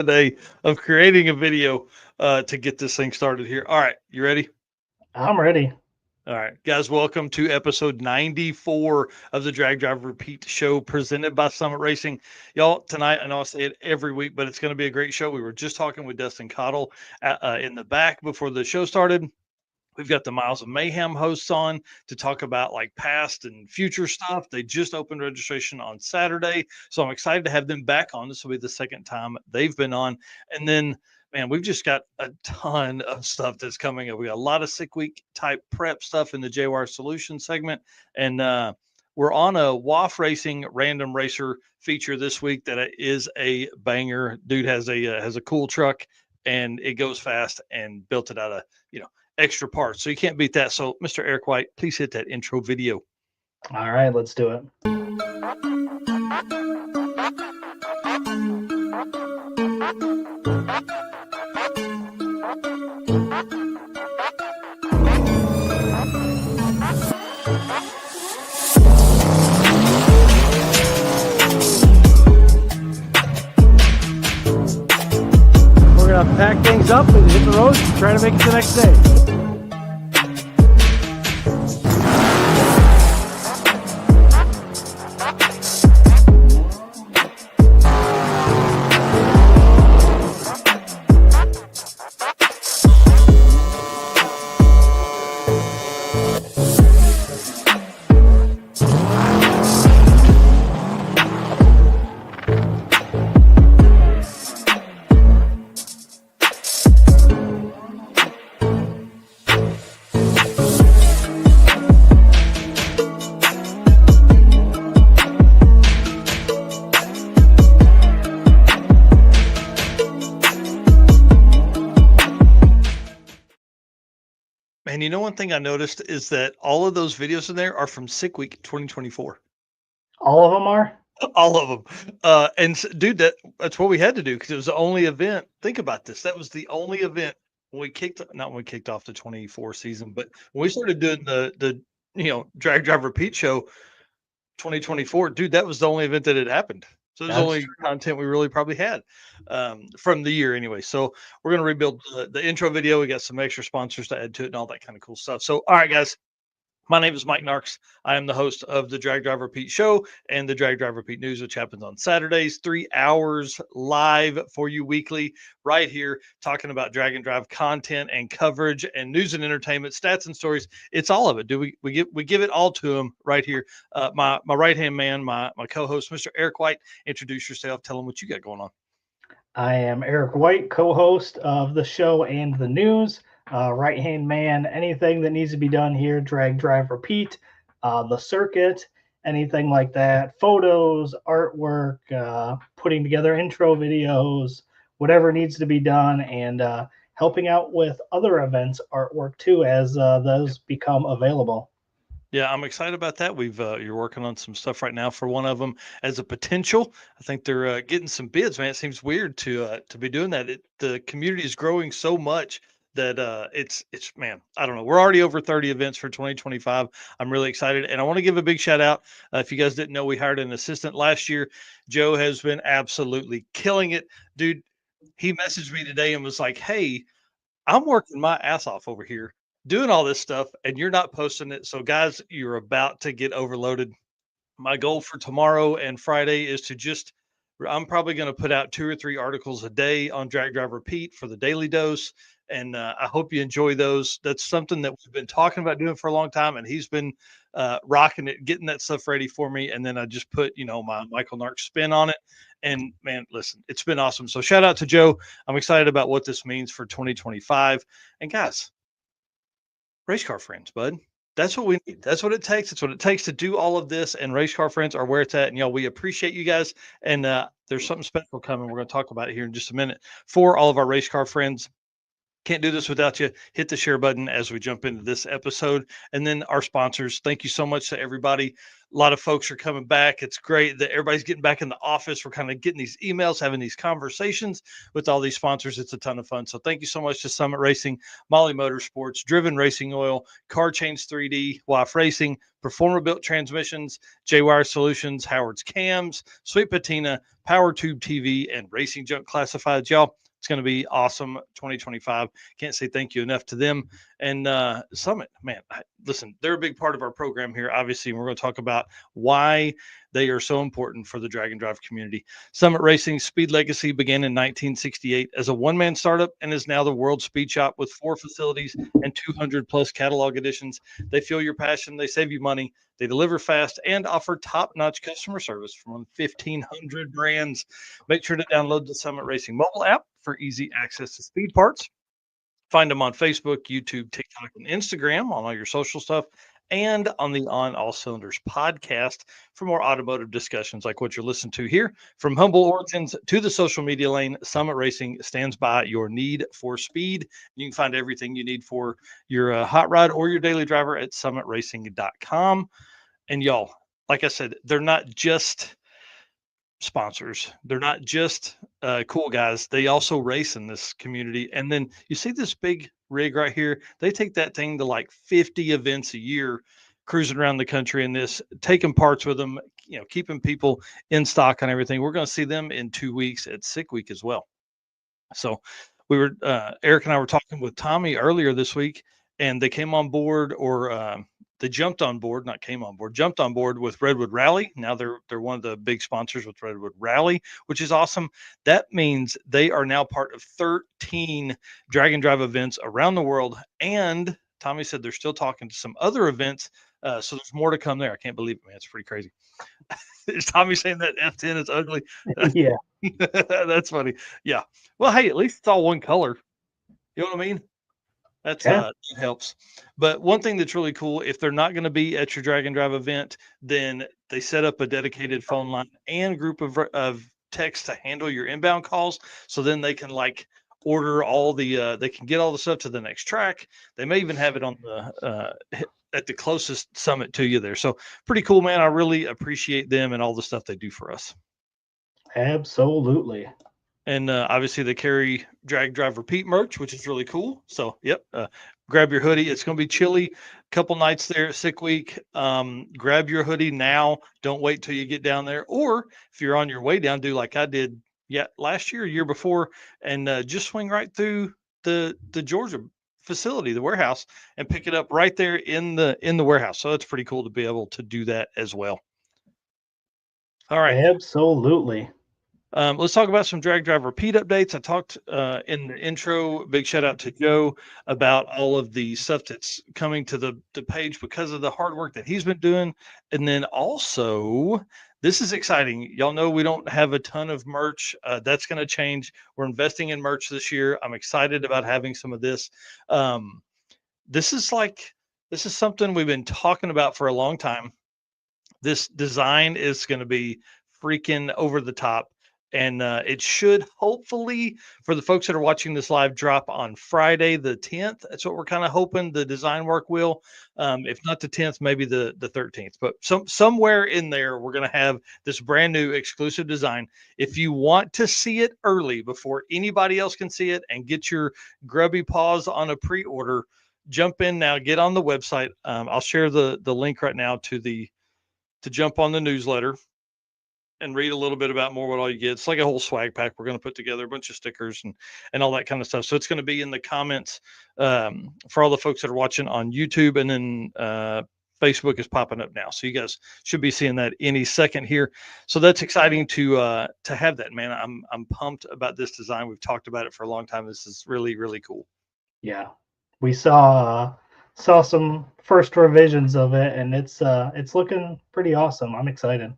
today of creating a video to get this thing started here. All right, you ready? I'm ready. All right, guys, welcome to episode 94 of the Drag Drive Repeat show presented by Summit Racing. Y'all, tonight, I know I say it every week, but it's going to be a great show. We were just talking with Dustyn Caudle in the back before the show started. We've got the Miles of Mayhem hosts on to talk about like past and future stuff. They just opened registration on Saturday. So I'm excited to have them back on. This will be the second time they've been on. And then, man, we've just got a ton of stuff that's coming up. We got a lot of sick week type prep stuff in the JWire Solution segment. And we're on a WAF Racing random racer feature this week that is a banger. Dude has a cool truck and it goes fast and built it out of, extra parts. So you can't beat that. So, Mr. Eric White, please hit that intro video. All right, let's do it. We're going to pack things up and hit the road and try to make it the next day. And one thing I noticed is that all of those videos in there are from Sick Week 2024. All of them are? All of them. Dude, that's what we had to do because it was the only event. Think about this. That was the only event when we kicked off the 24 season, but when we started doing the Drag Drive Repeat show 2024, dude, that was the only event that had happened. So there's only content we really probably had from the year anyway. So we're going to rebuild the intro video. We got some extra sponsors to add to it and all that kind of cool stuff. So, all right, guys, my name is Mike Narks. I am the host of the Drag Drive Repeat show and the Drag Drive Repeat News, which happens on Saturdays, 3 hours live for you weekly, right here, talking about drag and drive content and coverage and news and entertainment, stats and stories. It's all of it. We give it all to him right here. My right hand man, my co-host, Mr. Eric White. Introduce yourself. Tell him what you got going on. I am Eric White, co-host of the show and the news. Right-hand man, anything that needs to be done here, drag, drive, repeat, the circuit, anything like that, photos, artwork, putting together intro videos, whatever needs to be done, and helping out with other events artwork too as those become available. Yeah, I'm excited about that. You're working on some stuff right now for one of them as a potential. I think they're getting some bids, man. It seems weird to be doing that. The community is growing so much that it's man, I don't know. We're already over 30 events for 2025. I'm really excited, and I want to give a big shout out. If you guys didn't know, we hired an assistant last year. Joe has been absolutely killing it, dude. He messaged me today and was like, "Hey, I'm working my ass off over here doing all this stuff and you're not posting it. So, guys, you're about to get overloaded. My goal for tomorrow and Friday is I'm probably going to put out 2 or 3 articles a day on Drag Drive Repeat for the daily dose. And I hope you enjoy those. That's something that we've been talking about doing for a long time. And he's been rocking it, getting that stuff ready for me. And then I just put, my Michael Nark spin on it. And man, listen, it's been awesome. So shout out to Joe. I'm excited about what this means for 2025. And guys, race car friends, bud. That's what we need. That's what it takes. It's what it takes to do all of this. And race car friends are where it's at. And y'all, we appreciate you guys. And there's something special coming. We're going to talk about it here in just a minute for all of our race car friends. Can't do this without you. Hit the share button as we jump into this episode. And then our sponsors. Thank you so much to everybody. A lot of folks are coming back. It's great that everybody's getting back in the office. We're kind of getting these emails, having these conversations with all these sponsors. It's a ton of fun. So thank you so much to Summit Racing, Molly Motorsports, Driven Racing Oil, Car Change 3D, WAF Racing, Performer Built Transmissions, J Wire Solutions, Howard's Cams, Sweet Patina, Power Tube TV, and Racing Junk Classifieds. Y'all, it's going to be awesome 2025. Can't say thank you enough to them. And Summit, man, listen, they're a big part of our program here, obviously. And we're going to talk about why they are so important for the drag and drive community. Summit Racing's speed legacy began in 1968 as a one-man startup and is now the world's speed shop with 4 facilities and 200 plus catalog editions. They feel your passion. They save you money. They deliver fast and offer top-notch customer service from 1,500 brands. Make sure to download the Summit Racing mobile app for easy access to speed parts. Find them on Facebook, YouTube, TikTok, and Instagram on all your social stuff, and on the On All Cylinders podcast for more automotive discussions like what you're listening to here. From humble origins to the social media lane, Summit Racing stands by your need for speed. You can find everything you need for your hot rod or your daily driver at summitracing.com. And y'all, like I said, they're not just sponsors. They're not just cool guys. They also race in this community. And then you see this big rig right here. They take that thing to like 50 events a year, cruising around the country in this, taking parts with them, keeping people in stock and everything. We're going to see them in 2 weeks at Sick Week as well. So we were Eric and I were talking with Tommy earlier this week, and they came on board, or they jumped on board, not came on board, jumped on board with Redwood Rally. Now they're one of the big sponsors with Redwood Rally, which is awesome. That means they are now part of 13 drag and drive events around the world. And Tommy said they're still talking to some other events. So there's more to come there. I can't believe it, man. It's pretty crazy. Is Tommy saying that F10 is ugly? Yeah. That's funny. Yeah. Well, hey, at least it's all one color. You know what I mean? That's Yeah. it helps. But one thing that's really cool, if they're not going to be at your drag and drive event, then they set up a dedicated phone line and group of techs to handle your inbound calls. So then they can like order all the they can get all the stuff to the next track. They may even have it on the at the closest summit to you there. So pretty cool, man. I really appreciate them and all the stuff they do for us. Absolutely. And obviously they carry Drag Drive Repeat merch, which is really cool. So, yep, grab your hoodie. It's going to be chilly. Couple nights there at Sick Week. Grab your hoodie now. Don't wait till you get down there. Or if you're on your way down, do like I did, last year before, and just swing right through the Georgia facility, the warehouse, and pick it up right there in the warehouse. So it's pretty cool to be able to do that as well. All right. Absolutely. Let's talk about some drag drive repeat updates. I talked in the intro, big shout out to Joe about all of the stuff that's coming to the page because of the hard work that he's been doing. And then also, this is exciting. Y'all know we don't have a ton of merch. That's going to change. We're investing in merch this year. I'm excited about having some of this. This is something we've been talking about for a long time. This design is going to be freaking over the top. And it should hopefully, for the folks that are watching this live, drop on Friday the 10th. That's what we're kind of hoping the design work will. If not the 10th, maybe the 13th. But somewhere in there, we're going to have this brand new exclusive design. If you want to see it early before anybody else can see it and get your grubby paws on a pre-order, jump in now. Get on the website. I'll share the link right now to jump on the newsletter and read a little bit about more what all you get. It's like a whole swag pack. We're going to put together a bunch of stickers and all that kind of stuff. So it's going to be in the comments for all the folks that are watching on YouTube, and then Facebook is popping up now. So you guys should be seeing that any second here. So that's exciting to have that, man. I'm pumped about this design. We've talked about it for a long time. This is really, really cool. Yeah. We saw some first revisions of it, and it's looking pretty awesome. I'm excited.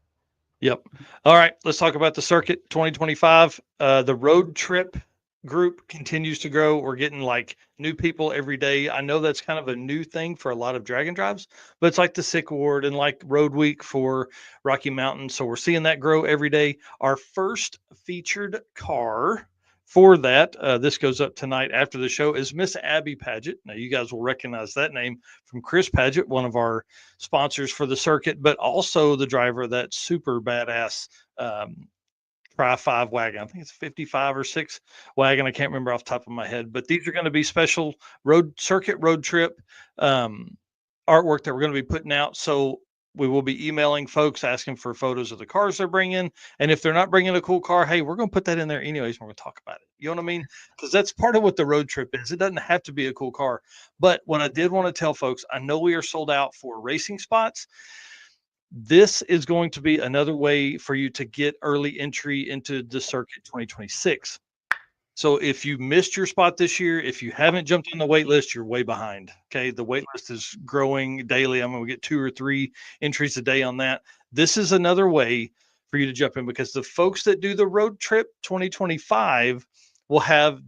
Yep. All right. Let's talk about the circuit 2025. The road trip group continues to grow. We're getting like new people every day. I know that's kind of a new thing for a lot of drag and drives, but it's like the Sick Ward and like Road Week for Rocky Mountain. So we're seeing that grow every day. Our first featured car for that, this goes up tonight after the show, is Miss Abby Paget. Now, you guys will recognize that name from Chris Paget, one of our sponsors for the circuit, but also the driver of that super badass Tri 5 wagon. I think it's 55 or 6 wagon. I can't remember off the top of my head, but these are going to be special road trip um, artwork that we're going to be putting out. So we will be emailing folks asking for photos of the cars they're bringing. And if they're not bringing a cool car, hey, we're going to put that in there anyways. We're going to talk about it. You know what I mean? Because that's part of what the road trip is. It doesn't have to be a cool car. But what I did want to tell folks, I know we are sold out for racing spots. This is going to be another way for you to get early entry into the circuit 2026. So if you missed your spot this year, if you haven't jumped on the wait list, you're way behind. Okay. The wait list is growing daily. I'm going to get 2 or 3 entries a day on that. This is another way for you to jump in because the folks that do the road trip 2025 will have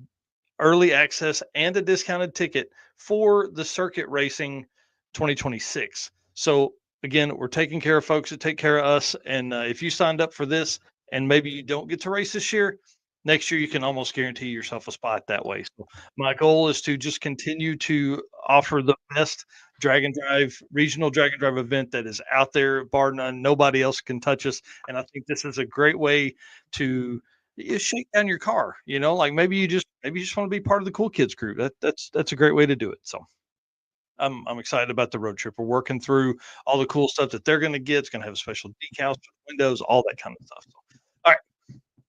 early access and a discounted ticket for the circuit racing 2026. So again, we're taking care of folks that take care of us. And if you signed up for this and maybe you don't get to race this year, next year you can almost guarantee yourself a spot that way. So my goal is to just continue to offer the best regional drag and drive event that is out there, bar none. Nobody else can touch us. And I think this is a great way to shake down your car, like maybe you just want to be part of the cool kids group. That's a great way to do it. So I'm excited about the road trip. We're working through all the cool stuff that they're going to get. It's going to have special decals for the windows, all that kind of stuff. So, all right.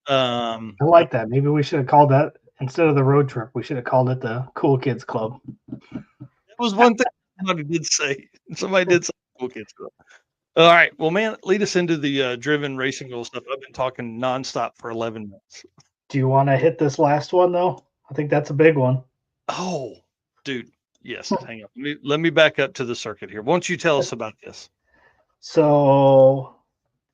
I like that. Maybe we should have called that instead of the road trip. We should have called it the Cool Kids Club. That was one thing somebody did say. Somebody did say cool kids club. All right. Well, man, lead us into the driven racing goal stuff. I've been talking nonstop for 11 minutes. Do you want to hit this last one though? I think that's a big one. Oh, dude. Yes. Hang on. Let me back up to the circuit here. Why don't you tell us about this? So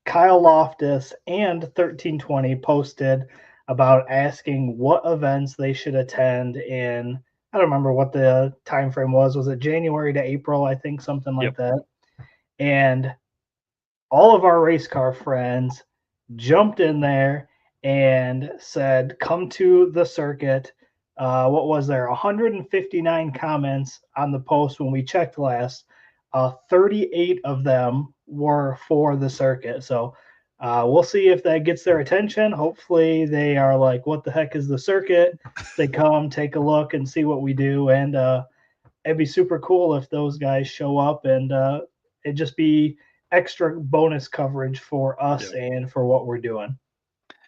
Kyle Loftus and 1320 posted about asking what events they should attend in, I don't remember what the time frame was. Was it January to April? I think something like that. And all of our race car friends jumped in there and said, come to the circuit. What was there? 159 comments on the post when we checked last. 38 of them were for the circuit. So we'll see if that gets their attention. Hopefully they are like, what the heck is the circuit? They come, take a look, and see what we do. And it'd be super cool if those guys show up, and it'd just be extra bonus coverage for us and for what we're doing.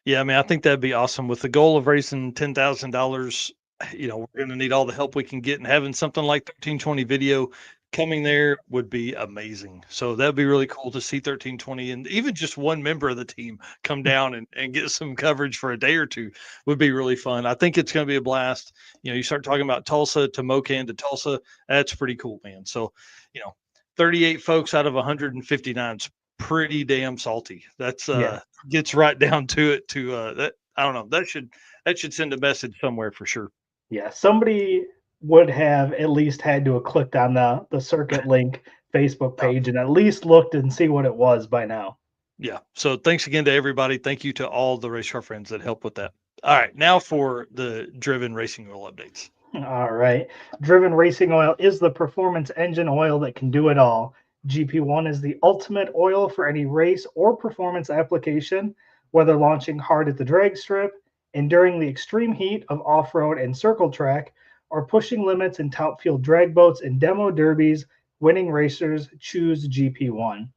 Yeah, I mean, I think that'd be awesome. With the goal of raising $10,000, we're going to need all the help we can get, and having something like 1320 video coming there would be amazing. So that'd be really cool to see 1320 and even just one member of the team come down and get some coverage for a day or two would be really fun. I think it's going to be a blast. You start talking about Tulsa to Mocan to Tulsa. That's pretty cool, man. So, 38 folks out of 159 is pretty damn salty. That's gets right down to it that. I don't know. That should send a message somewhere for sure. Yeah, somebody would have at least had to have clicked on the circuit link Facebook page and at least looked and see what it was by now. Yeah. So thanks again to everybody. Thank you to all the race car friends that help with that. All right. Now for the driven racing oil updates. All right. Driven racing oil is the performance engine oil that can do it all. GP1 is the ultimate oil for any race or performance application, whether launching hard at the drag strip, enduring the extreme heat of off-road and circle track, or pushing limits in top fuel drag boats and demo derbies. Winning racers choose GP1.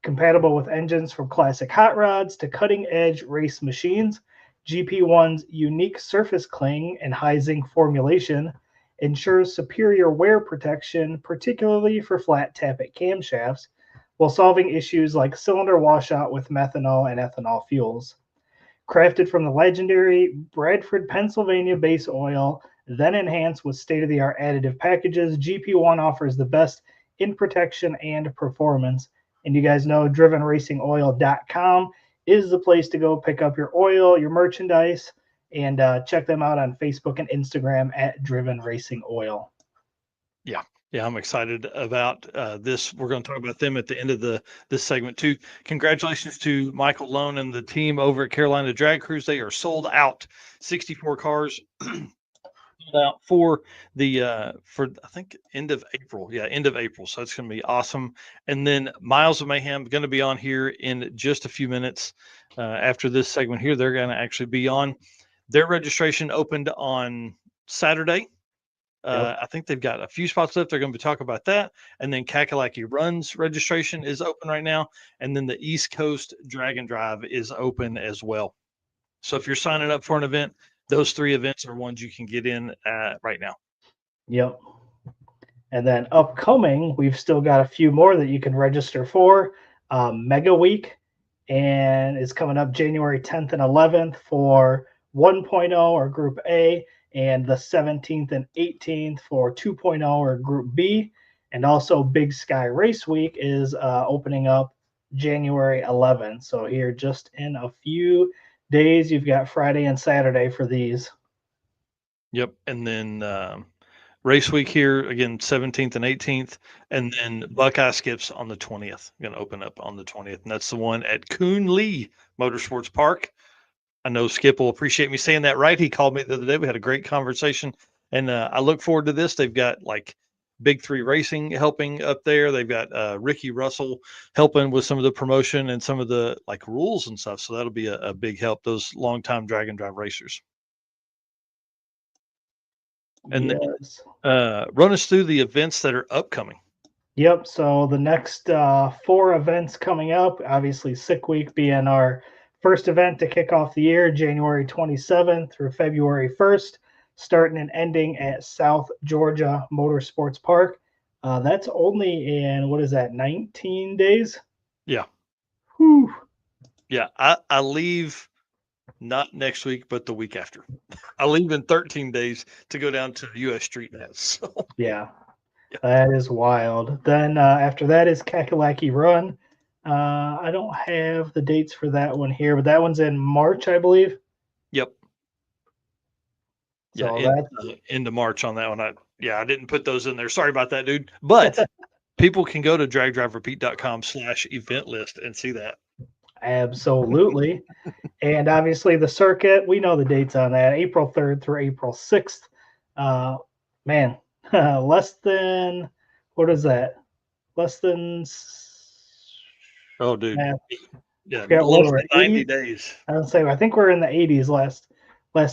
Compatible with engines from classic hot rods to cutting-edge race machines, GP1's unique surface cling and high zinc formulation ensures superior wear protection, particularly for flat tappet camshafts, while solving issues like cylinder washout with methanol and ethanol fuels. Crafted from the legendary Bradford, Pennsylvania base oil, then enhanced with state-of-the-art additive packages, GP1 offers the best in protection and performance. And you guys know drivenracingoil.com is the place to go pick up your oil, your merchandise, and check them out on Facebook and Instagram at Driven Racing Oil. Yeah. Yeah, I'm excited about this. We're going to talk about them at the end of this segment too. Congratulations to Michael Lone and the team over at Carolina Drag Cruise. They are sold out, 64 cars out for the for I think end of April. Yeah, end of April. So it's going to be awesome. And then Miles of Mayhem going to be on here in just a few minutes. After this segment here, they're going to actually be on. Their registration opened on Saturday. Yep. I think they've got a few spots left. They're going to be talking about that. And then Kakalaki Runs registration is open right now. And then the East Coast Drag and Drive is open as well. So if you're signing up for an event, those 3 events are ones you can get in right now. Yep. And then upcoming, we've still got a few more that you can register for. Mega Week, and it's coming up January 10th and 11th for 1.0 or Group A, and the 17th and 18th for 2.0 or Group B. And also Big Sky Race Week is opening up January 11th. So here just in a few days, you've got Friday and Saturday for these. Yep. And then race week here again, 17th and 18th. And then Buckeye Skips on the 20th. Going to open up on the 20th. And that's the one at Coon Lee Motorsports Park. I know Skip will appreciate me saying that right. He called me the other day. We had a great conversation, and I look forward to this. They've got like Big 3 Racing helping up there. They've got Ricky Russell helping with some of the promotion and some of the like rules and stuff. So that'll be a big help. Those longtime drag and drive racers. And Yes. then run us through the events that are upcoming. Yep. So the next 4 events coming up, obviously Sick Week being our first event to kick off the year, January 27th through February 1st, starting and ending at South Georgia Motorsports Park. That's only in, what is that, 19 days? Yeah. Whew. Yeah. I leave not next week, but the week after. I leave in 13 days to go down to US Street Nets. So. Yeah. That is wild. Then after that is Kakalaki Run. I don't have the dates for that one here, but that one's in March, I believe. Yep. So Yeah, into March on that one. I didn't put those in there. Sorry about that, dude. But people can go to dragdriverepeat.com/event list and see that. Absolutely. And obviously the circuit, we know the dates on that, April 3rd through April 6th. Man, less than, what is that? Less than, Oh, dude. Yeah, forgot less what than 90 days. I would say, I think we're in the 80s last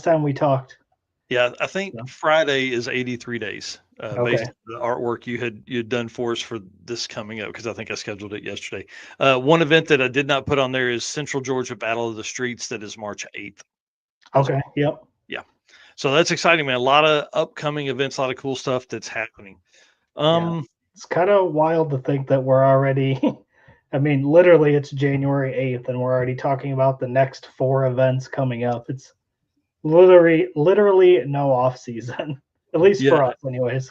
time we talked. Yeah, I think Friday is 83 days based Okay. on the artwork you'd done for us for this coming up, because I think I scheduled it yesterday. One event that I did not put on there is Central Georgia Battle of the Streets. That is March 8th. Okay. Yep. Yeah. So that's exciting, man. A lot of upcoming events, a lot of cool stuff that's happening. Yeah. It's kind of wild to think that we're already, I mean, literally it's January 8th and we're already talking about the next 4 events coming up. It's literally no off season, at least for us anyways.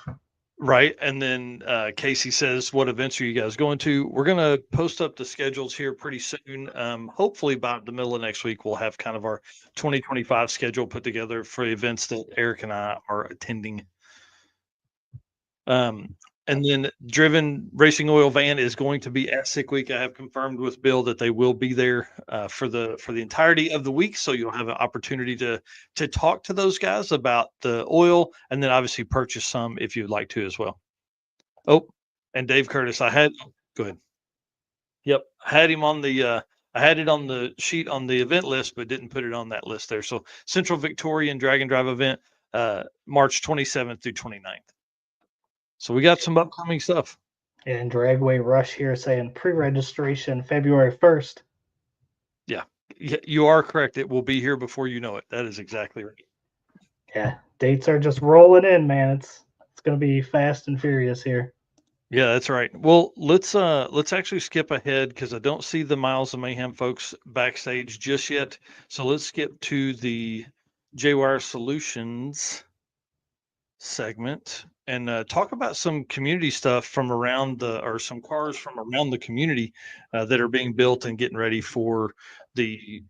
Right. And then Casey says, what events are you guys going to? We're going to post up the schedules here pretty soon. Hopefully by the middle of next week, we'll have kind of our 2025 schedule put together for events that Eric and I are attending. And then Driven Racing Oil Van is going to be at Sick Week. I have confirmed with Bill that they will be there for the entirety of the week. So you'll have an opportunity to talk to those guys about the oil, and then obviously purchase some if you'd like to as well. Oh, and Dave Curtis, go ahead. Yep, I had him on the I had it on the sheet on the event list, but didn't put it on that list there. So Central Victorian Drag and Drive event, March 27th through 29th. So we got some upcoming stuff. And Dragway Rush here saying pre-registration February 1st. Yeah, you are correct. It will be here before you know it. That is exactly right. Yeah, dates are just rolling in, man. It's going to be fast and furious here. Yeah, that's right. Well, let's actually skip ahead because I don't see the Miles of Mayhem folks backstage just yet. So let's skip to the JWire Solutions segment and talk about some community stuff from around some cars from around the community that are being built and getting ready for the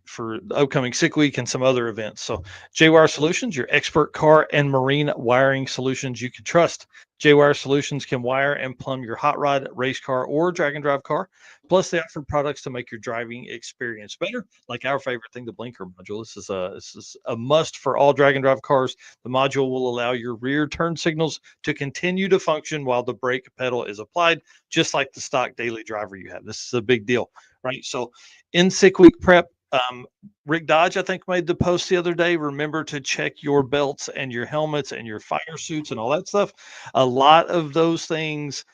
upcoming Sick Week and some other events. So JWire Solutions, your expert car and marine wiring solutions you can trust. J-Wire Solutions can wire and plumb your hot rod, race car, or drag and drive car. Plus, they offer products to make your driving experience better, like our favorite thing, the blinker module. This is a must for all drag and drive cars. The module will allow your rear turn signals to continue to function while the brake pedal is applied, just like the stock daily driver you have. This is a big deal, right? So, in sick week prep, Rick Dodge, I think, made the post the other day. Remember to check your belts and your helmets and your fire suits and all that stuff. A lot of those things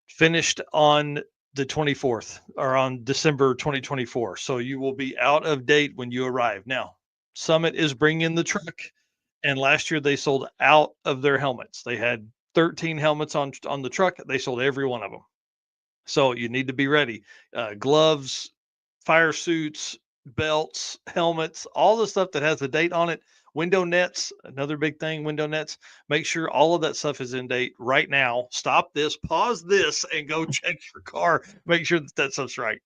finished on the 24th or on December 2024. So you will be out of date when you arrive. Now, Summit is bringing the truck, and last year they sold out of their helmets. They had 13 helmets on the truck. They sold every one of them. So you need to be ready. Gloves, fire suits, belts, helmets, all the stuff that has a date on it. Window nets, another big thing, window nets. Make sure all of that stuff is in date right now. Stop this, pause this, and go check your car. Make sure that that stuff's right.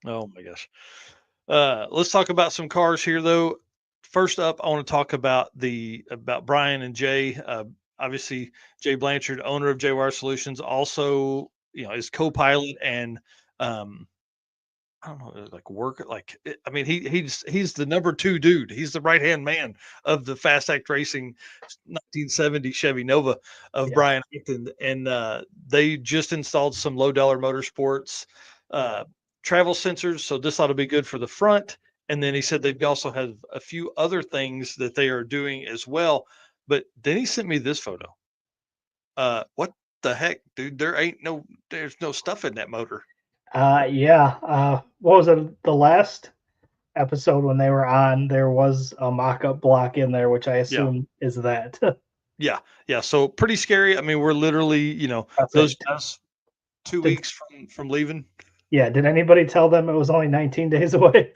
Oh my gosh. Let's talk about some cars here, though. First up, I want to talk about Brian and Jay. Obviously, Jay Blanchard, owner of J-Wire Solutions, also is co-pilot and um, I don't know, like work, I mean, he's the number two dude. He's the right hand man of the Fast Act Racing 1970 Chevy Nova of Yeah. Brian Acton, and they just installed some low dollar motorsports uh, travel sensors, so this ought to be good for the front. And then he said they've also have a few other things that they are doing as well. But then he sent me this photo. What the heck, dude? There's no stuff in that motor. Yeah. What was it? The last episode when they were on, there was a mock-up block in there, which I Yeah. assume is that. Yeah, yeah. So pretty scary. I mean, we're literally, those Perfect. guys 2 Did, weeks from leaving. yeah. Did anybody tell them it was only 19 days away?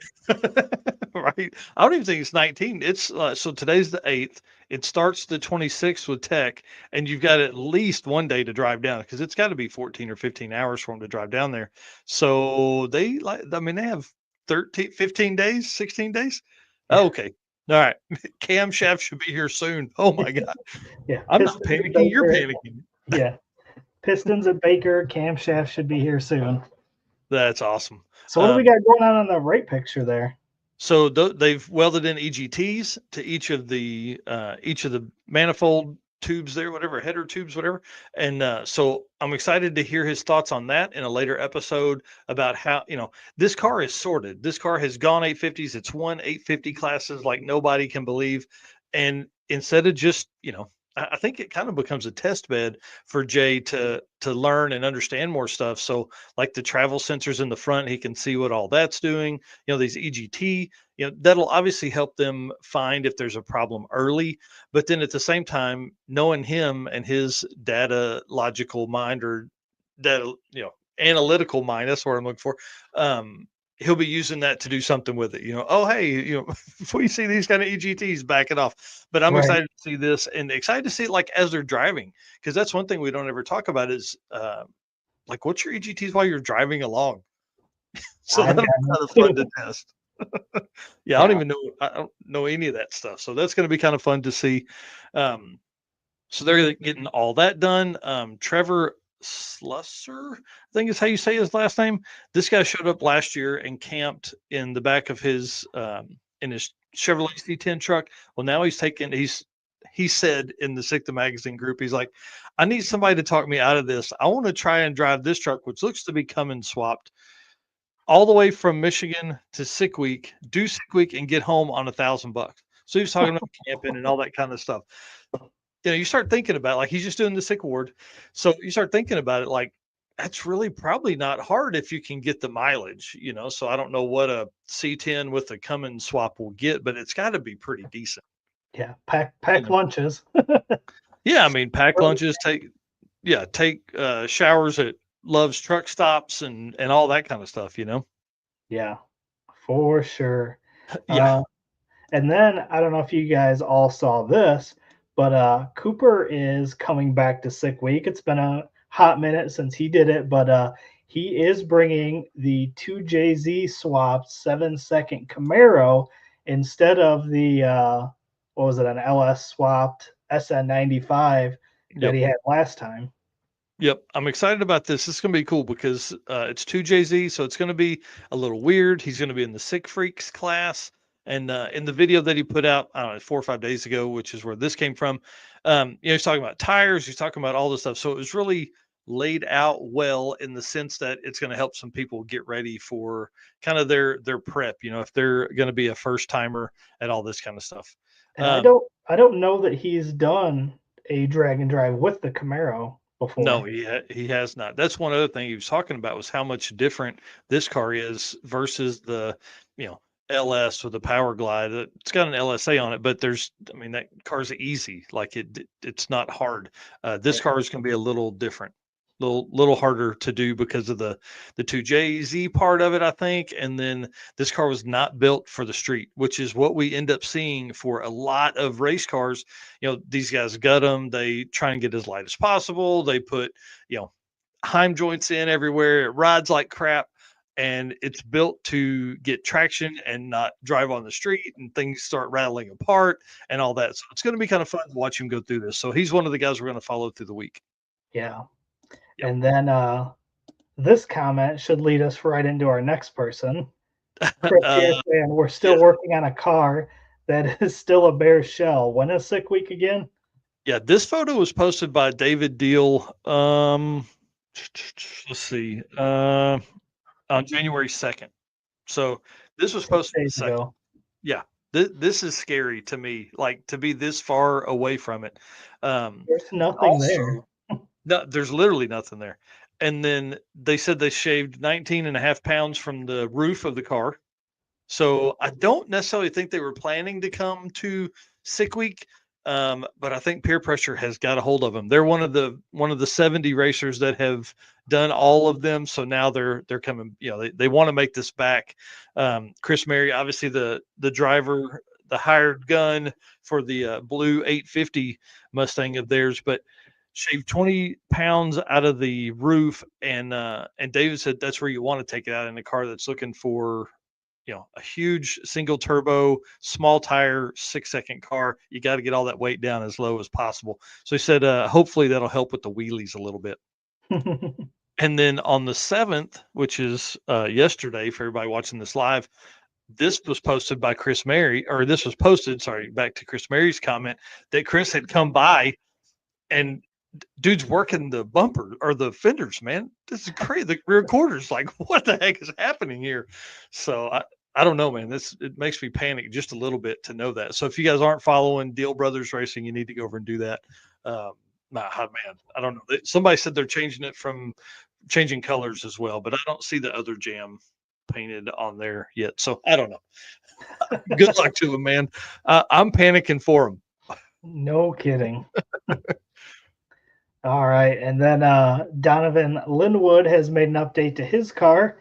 Right. I don't even think it's 19. It's so today's the 8th. It starts the 26th with tech, and you've got at least one day to drive down because it's got to be 14 or 15 hours for them to drive down there. So I mean, they have 13, 15 days, 16 days. Yeah. Okay. All right. Camshaft should be here soon. Oh my God. Yeah. I'm not Pistons at panicking. You're Baker. panicking. Yeah. Pistons at Baker. Camshaft should be here soon. That's awesome. So what do we got going on the right picture there? So they've welded in EGTs to each of the manifold tubes there, whatever header tubes, whatever. And so I'm excited to hear his thoughts on that in a later episode about how this car is sorted. This car has gone 850s. It's won 850 classes like nobody can believe. And instead of just I think it kind of becomes a test bed for Jay to learn and understand more stuff. So like the travel sensors in the front, he can see what all that's doing. These EGT, that'll obviously help them find if there's a problem early. But then at the same time, knowing him and his data logical mind or data, analytical mind, that's what I'm looking for. He'll be using that to do something with it. Oh, hey, if we see these kind of EGTs, back it off. But I'm Right. excited to see this and excited to see it like as they're driving, because that's one thing we don't ever talk about is like what's your EGTs while you're driving along. So I've that'll got be no kind of fun to clue. test. Yeah, Yeah. I don't know any of that stuff. So that's going to be kind of fun to see. Um, so they're getting all that done. Trevor Slusser, I think is how you say his last name. This guy showed up last year and camped in the back of his in his Chevrolet C10 truck. Well, now he said in the Sikta magazine group, he's like, I need somebody to talk me out of this. I want to try and drive this truck, which looks to be coming swapped all the way from Michigan to sick week, do sick week, and get home on $1,000. So he was talking about camping and all that kind of stuff. You start thinking about it, like he's just doing the sick ward. So you start thinking about it like that's really probably not hard if you can get the mileage. So I don't know what a C10 with a Cummins swap will get, but it's got to be pretty decent. Yeah. You Pack know? lunches. Yeah, I mean, pack lunches, take showers at Love's truck stops and all that kind of stuff. Yeah, for sure. Yeah. Uh, and then I don't know if you guys all saw this, but Cooper is coming back to sick week. It's been a hot minute since he did it, but he is bringing the 2JZ swapped 7-second Camaro instead of the what was it, an LS swapped SN95. that Yep. he had last time. Yep, I'm excited about this. This is gonna be cool because it's two Jay-Z, so it's gonna be a little weird. He's gonna be in the Sick Freaks class, and in the video that he put out, I don't know, 4 or 5 days ago, which is where this came from. He's talking about tires. He's talking about all this stuff. So it was really laid out well in the sense that it's going to help some people get ready for kind of their prep. If they're going to be a first timer at all this kind of stuff. And I Um, don't know that he's done a drag and drive with the Camaro No, before. he has not. That's one other thing he was talking about was how much different this car is versus the, you know, LS with the Power Glide. It's got an LSA on it, but I mean, that car's easy. Like it's not hard. This Yeah. car is going to be a little different, little harder to do because of the two Jay-Z part of it, I think. And then this car was not built for the street, which is what we end up seeing for a lot of race cars. These guys gut them. They try and get as light as possible. They put, you know, Heim joints in everywhere. It rides like crap. And it's built to get traction and not drive on the street and things start rattling apart and all that. So it's going to be kind of fun to watch him go through this. So he's one of the guys we're going to follow through the week. Yeah. Yep. And then this comment should lead us right into our next person. Chris here uh, saying we're still yeah. working on a car that is still a bare shell. When is Sick Week again? Yeah. This photo was posted by David Deal. Let's see. On January 2nd. So this was 6 posted the days second. ago. Yeah. This is scary to me, like to be this far away from it. There's nothing there. Also, no, there's literally nothing there. And then they said they shaved 19 and a half pounds from the roof of the car. So I don't necessarily think they were planning to come to Sick Week, but I think peer pressure has got a hold of them. They're one of the 70 racers that have done all of them. So now they're coming. They want to make this back. Chris Mary, obviously the driver, the hired gun for the blue 850 Mustang of theirs, but shaved 20 pounds out of the roof, and David said that's where you want to take it out in a car that's looking for a huge single turbo, small tire, 6 second car. You got to get all that weight down as low as possible. So he said, hopefully that'll help with the wheelies a little bit. And then on the 7th, which is yesterday for everybody watching this live, this was posted by Chris Mary, or this was posted, sorry, back to Chris Mary's comment that Chris had come by and dude's working the bumper or the fenders, man. This is crazy. The rear quarters, like, what the heck is happening here? So I don't know, man. It makes me panic just a little bit to know that. So if you guys aren't following Deal Brothers Racing, you need to go over and do that. Man, I don't know. Somebody said they're changing colors as well, but I don't see the other jam painted on there yet. So I don't know. Good luck to them, man. I'm panicking for them. No kidding. All right. And then Donovan Linwood has made an update to his car.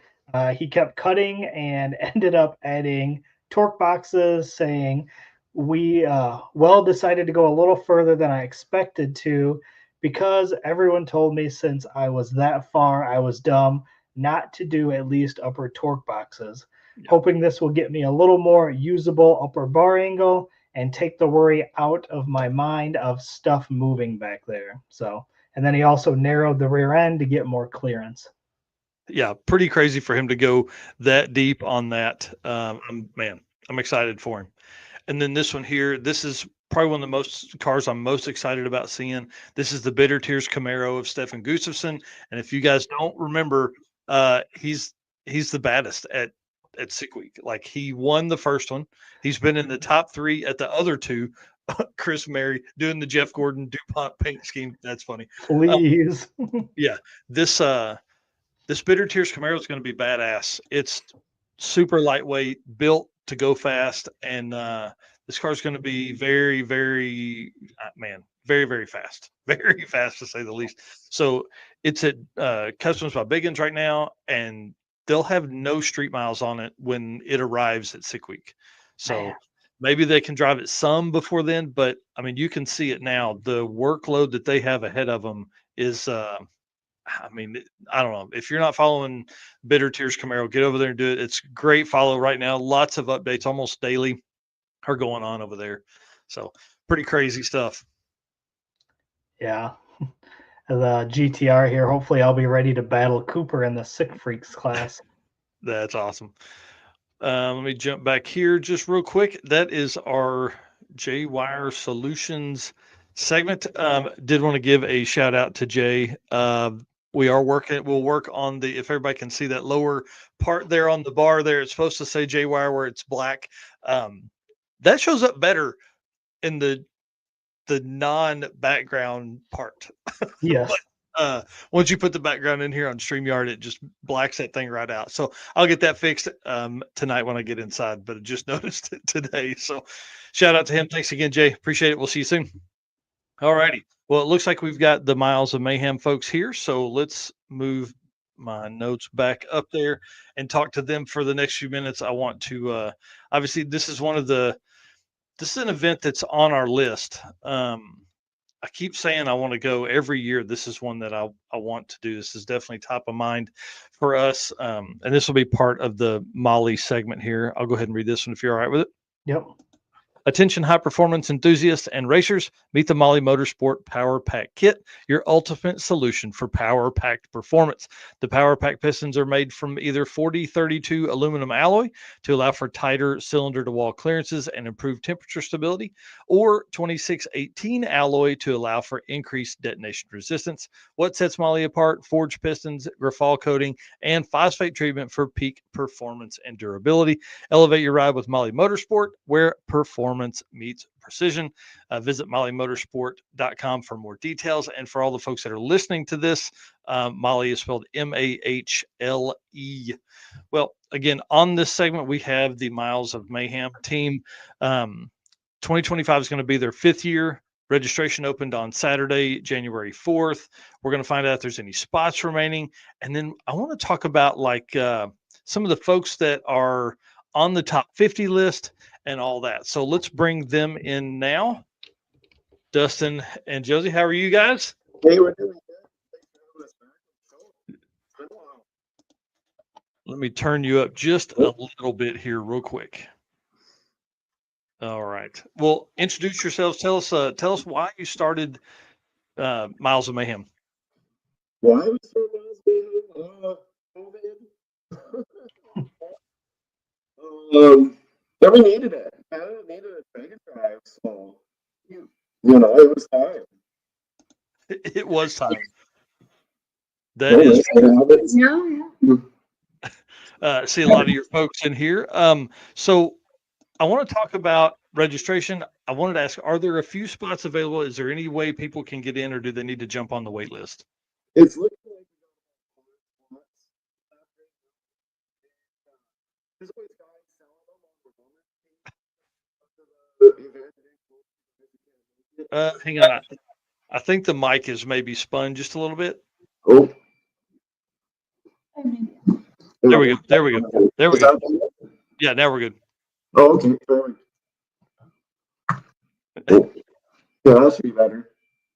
He kept cutting and ended up adding torque boxes, saying, we decided to go a little further than I expected to because everyone told me since I was that far, I was dumb not to do at least upper torque boxes. Yeah. Hoping this will get me a little more usable upper bar angle and take the worry out of my mind of stuff moving back there. So, and then he also narrowed the rear end to get more clearance. Yeah, pretty crazy for him to go that deep on that. I'm excited for him. And then this one here, this is probably one of the most cars I'm most excited about seeing. This is the Bitter Tears Camaro of Stefan Gustafsson. And if you guys don't remember, he's the baddest at Sick Week. Like, he won the first one. He's been in the top 3 at the other 2. Chris Mary doing the Jeff Gordon DuPont paint scheme. That's funny. Please. Yeah, this Bitter Tears Camaro is going to be badass. It's super lightweight, built to go fast, and this car is going to be very, very, very, very fast, very fast to say the least. So it's at Customs by Biggins right now, and they'll have no street miles on it when it arrives at Sick Week. So Man. maybe they can drive it some before then, but I mean, you can see it now. The workload that they have ahead of them is I don't know. If you're not following Bitter Tears Camaro, get over there and do it. It's great follow right now. Lots of updates almost daily are going on over there. So pretty crazy stuff. Yeah. The GTR here. Hopefully, I'll be ready to battle Cooper in the Sick Freaks class. That's awesome. Let me jump back here just real quick. That is our J Wire Solutions segment. Did want to give a shout out to Jay. We are working. We'll work on the. If everybody can see that lower part there on the bar, there it's supposed to say J Wire where it's black. That shows up better in the non-background part. Yes. Once you put the background in here on StreamYard, it just blacks that thing right out. So I'll get that fixed tonight when I get inside, but I just noticed it today. So shout out to him. Thanks again, Jay. Appreciate it. We'll see you soon. All righty. Well, it looks like we've got the Miles of Mayhem folks here. So let's move my notes back up there and talk to them for the next few minutes. I want to obviously this is an event that's on our list. I keep saying I want to go every year. This is one that I want to do. This is definitely top of mind for us. And this will be part of the Molly segment here. I'll go ahead and read this one if you're all right with it. Yep. Attention high performance enthusiasts and racers, meet the Molly Motorsport Power Pack Kit, your ultimate solution for power packed performance. The Power Pack pistons are made from either 4032 aluminum alloy to allow for tighter cylinder to wall clearances and improved temperature stability, or 2618 alloy to allow for increased detonation resistance. What sets Molly apart? Forged pistons, graphol coating, and phosphate treatment for peak performance and durability. Elevate your ride with Molly Motorsport, where performance meets precision. Visit mollymotorsport.com for more details. And for all the folks that are listening to this, Molly is spelled Mahle. Well, again, on this segment, we have the Miles of Mayhem team. 2025 is going to be their 5th year. Registration opened on Saturday, January 4th. We're going to find out if there's any spots remaining. And then I want to talk about some of the folks that are on the top 50 list and all that. So let's bring them in now. Dustyn and Josie, how are you guys? Hey, we're doing good. Let me turn you up just a little bit here real quick. All right. Well, introduce yourselves. Tell us why you started Miles of Mayhem. Why we start Miles of Mayhem? COVID. But we needed it. Canada needed a Dragon Drive, so it was time. It was time. That is. See a lot of your folks in here. So I want to talk about registration. I wanted to ask, are there a few spots available? Is there any way people can get in, or do they need to jump on the wait list? It's looking like there's always guys selling them on the Hang on. I think the mic is maybe spun just a little bit. Oh. There we go. Yeah, now we're good. Oh, okay. Oh. Yeah, that should be better.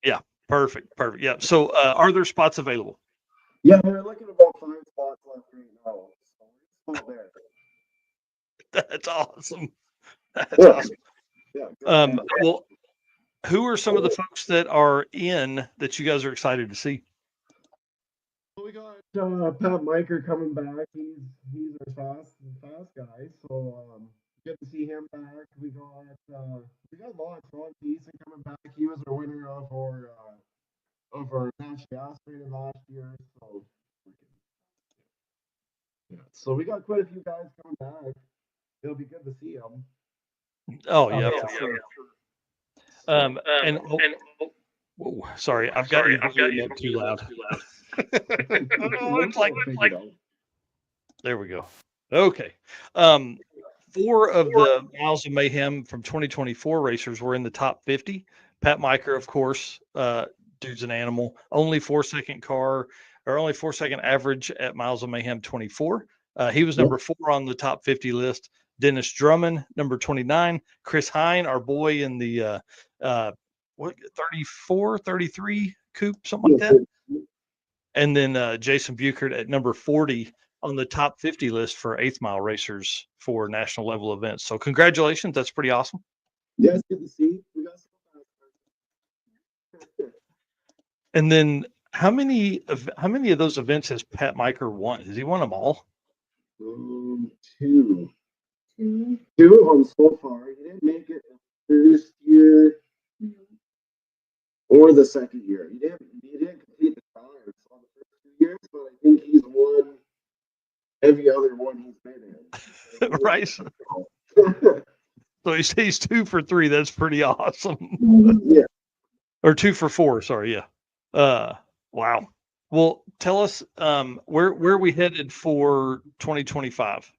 Yeah, perfect. Yeah. So are there spots available? Yeah, they're looking about 5 spots left right now. So it's there. That's awesome. That's awesome. Yeah. Well, who are some of the folks that are in that you guys are excited to see? We got Pat Miker coming back. He's our fast guy. So good to see him back. We got lots. Ron Beeson coming back. He was our winner of our national rating last year. So we got quite a few guys coming back. It'll be good to see them. Oh yeah, for sure. Whoa, sorry, I've got you too loud. It's like there we go. Okay. 4 of the Miles of Mayhem from 2024 racers were in the top 50. Pat Miker, of course, dude's an animal. Only 4-second car, or only 4-second average at Miles of Mayhem 24. He was number 4 on the top 50 list. Dennis Drummond, number 29. Chris Hine, our boy in the 34, 33 coupe, something like that. And then Jason Buchert at number 40 on the top 50 list for 8th mile racers for national level events. So congratulations. That's pretty awesome. Yeah, it's good to see. We got And then how many of those events has Pat Miker won? Has he won them all? Two. Two of them so far. He didn't make it the first year or the second year. He didn't complete the trials on the first 2 years, but I think he's won every other one he's been in. Right. So he's 2 for 3. That's pretty awesome. Yeah. Or 2 for 4. Sorry. Yeah. Wow. Well, tell us where are we headed for 2025?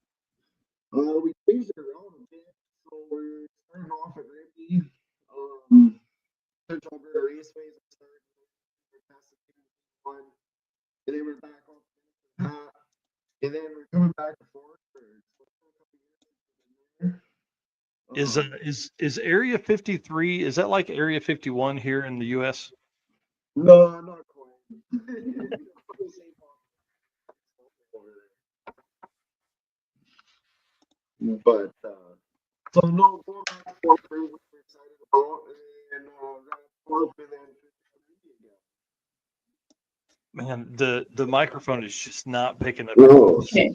We changed it around a bit, so we're starting off at Ricky. Central Alberta Raceway is starting one, and then we're back up and then we're coming back to Forward. Is Area 53, is that like Area 51 here in the US? No, not quite. But so no, going back to Forward, we're excited about, and Man, the microphone is just not picking up. no. Okay,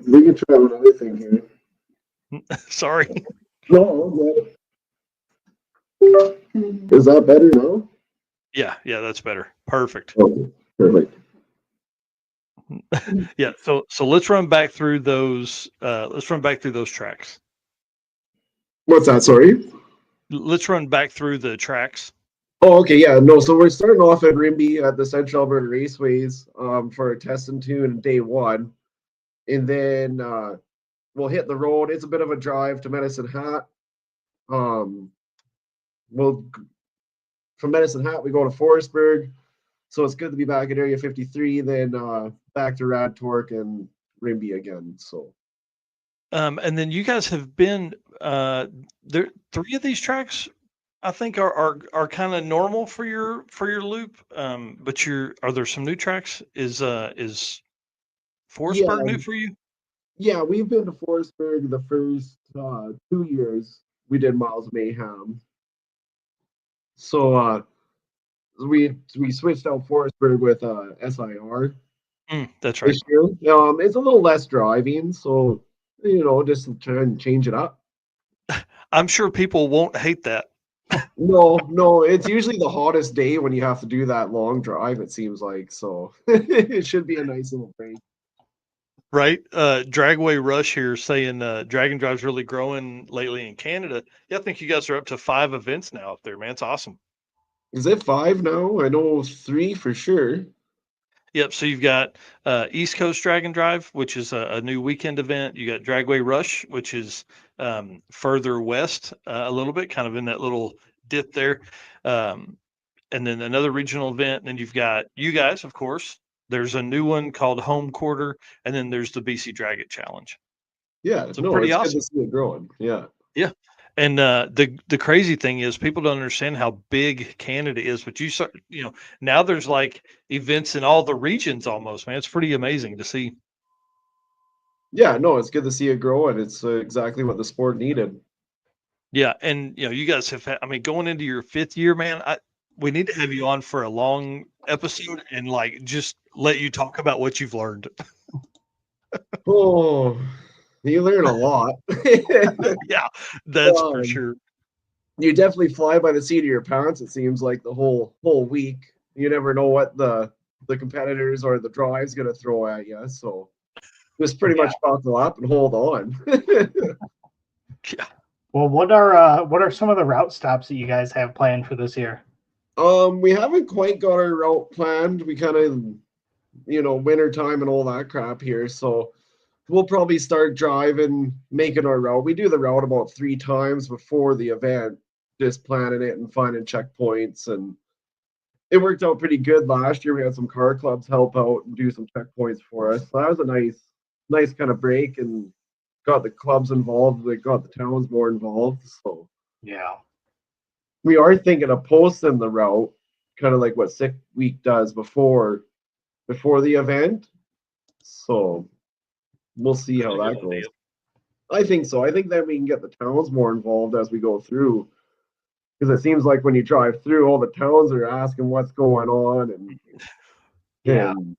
we can try another thing here. Sorry. No, is that better now? Yeah, that's better. Perfect. Okay, perfect. Yeah, so let's run back through those tracks. What's that? Sorry. Let's run back through the tracks. Oh, okay, yeah, no. So we're starting off at Rimbey at the Central Alberta Raceways for a test and tune day one, and then we'll hit the road. It's a bit of a drive to Medicine Hat. We'll from Medicine Hat we go to Forestburg, so it's good to be back at Area 53. Then back to Rad Torque and Rimbey again. So. And then you guys have been there. 3 of these tracks, I think, are kind of normal for your loop. But are there some new tracks? Is Forestburg new for you? Yeah, we've been to Forestburg the first 2 years. We did Miles of Mayhem. So we switched out Forestburg with SIR. That's right. This year. It's a little less driving, so just try and change it up. I'm sure people won't hate that. No, it's usually the hottest day when you have to do that long drive, it seems like. So it should be a nice little break. Right. Dragway Rush here saying Dragon Drive's really growing lately in Canada. Yeah, I think you guys are up to 5 events now up there, man. It's awesome. Is it 5 now? I know 3 for sure. Yep. So you've got East Coast Dragon Drive, which is a new weekend event. You got Dragway Rush, which is further west a little bit, kind of in that little dip there. And then another regional event. And then you've got you guys, of course. There's a new one called Home Quarter, and then there's the BC Dragon Challenge. Yeah, so pretty it's awesome. good to see it growing. Yeah. Yeah. And the crazy thing is people don't understand how big Canada is, but now there's like events in all the regions almost, man. It's pretty amazing to see. Yeah, no, it's good to see it grow, and it's exactly what the sport needed. Yeah, and you guys have had, I mean, going into your 5th year, man, we need to have you on for a long episode and like just let you talk about what you've learned. Oh, you learn a lot. Yeah, that's for sure. You definitely fly by the seat of your pants, it seems like, the whole week. You never know what the competitors or the drive's going to throw at you. So just pretty much buckle up and hold on. Yeah. Well, what are some of the route stops that you guys have planned for this year? We haven't quite got our route planned. We kind of, winter time and all that crap here. So we'll probably start driving, making our route. We do the route about 3 times before the event, just planning it and finding checkpoints. And it worked out pretty good last year. We had some car clubs help out and do some checkpoints for us. So that was a nice kind of break, and got the clubs involved. We got the towns more involved. So yeah, we are thinking of posting the route, kind of like what Sick Week does before the event. So we'll see how that goes. I think so. I think that we can get the towns more involved as we go through. Because it seems like when you drive through, all the towns are asking what's going on, and Yeah. and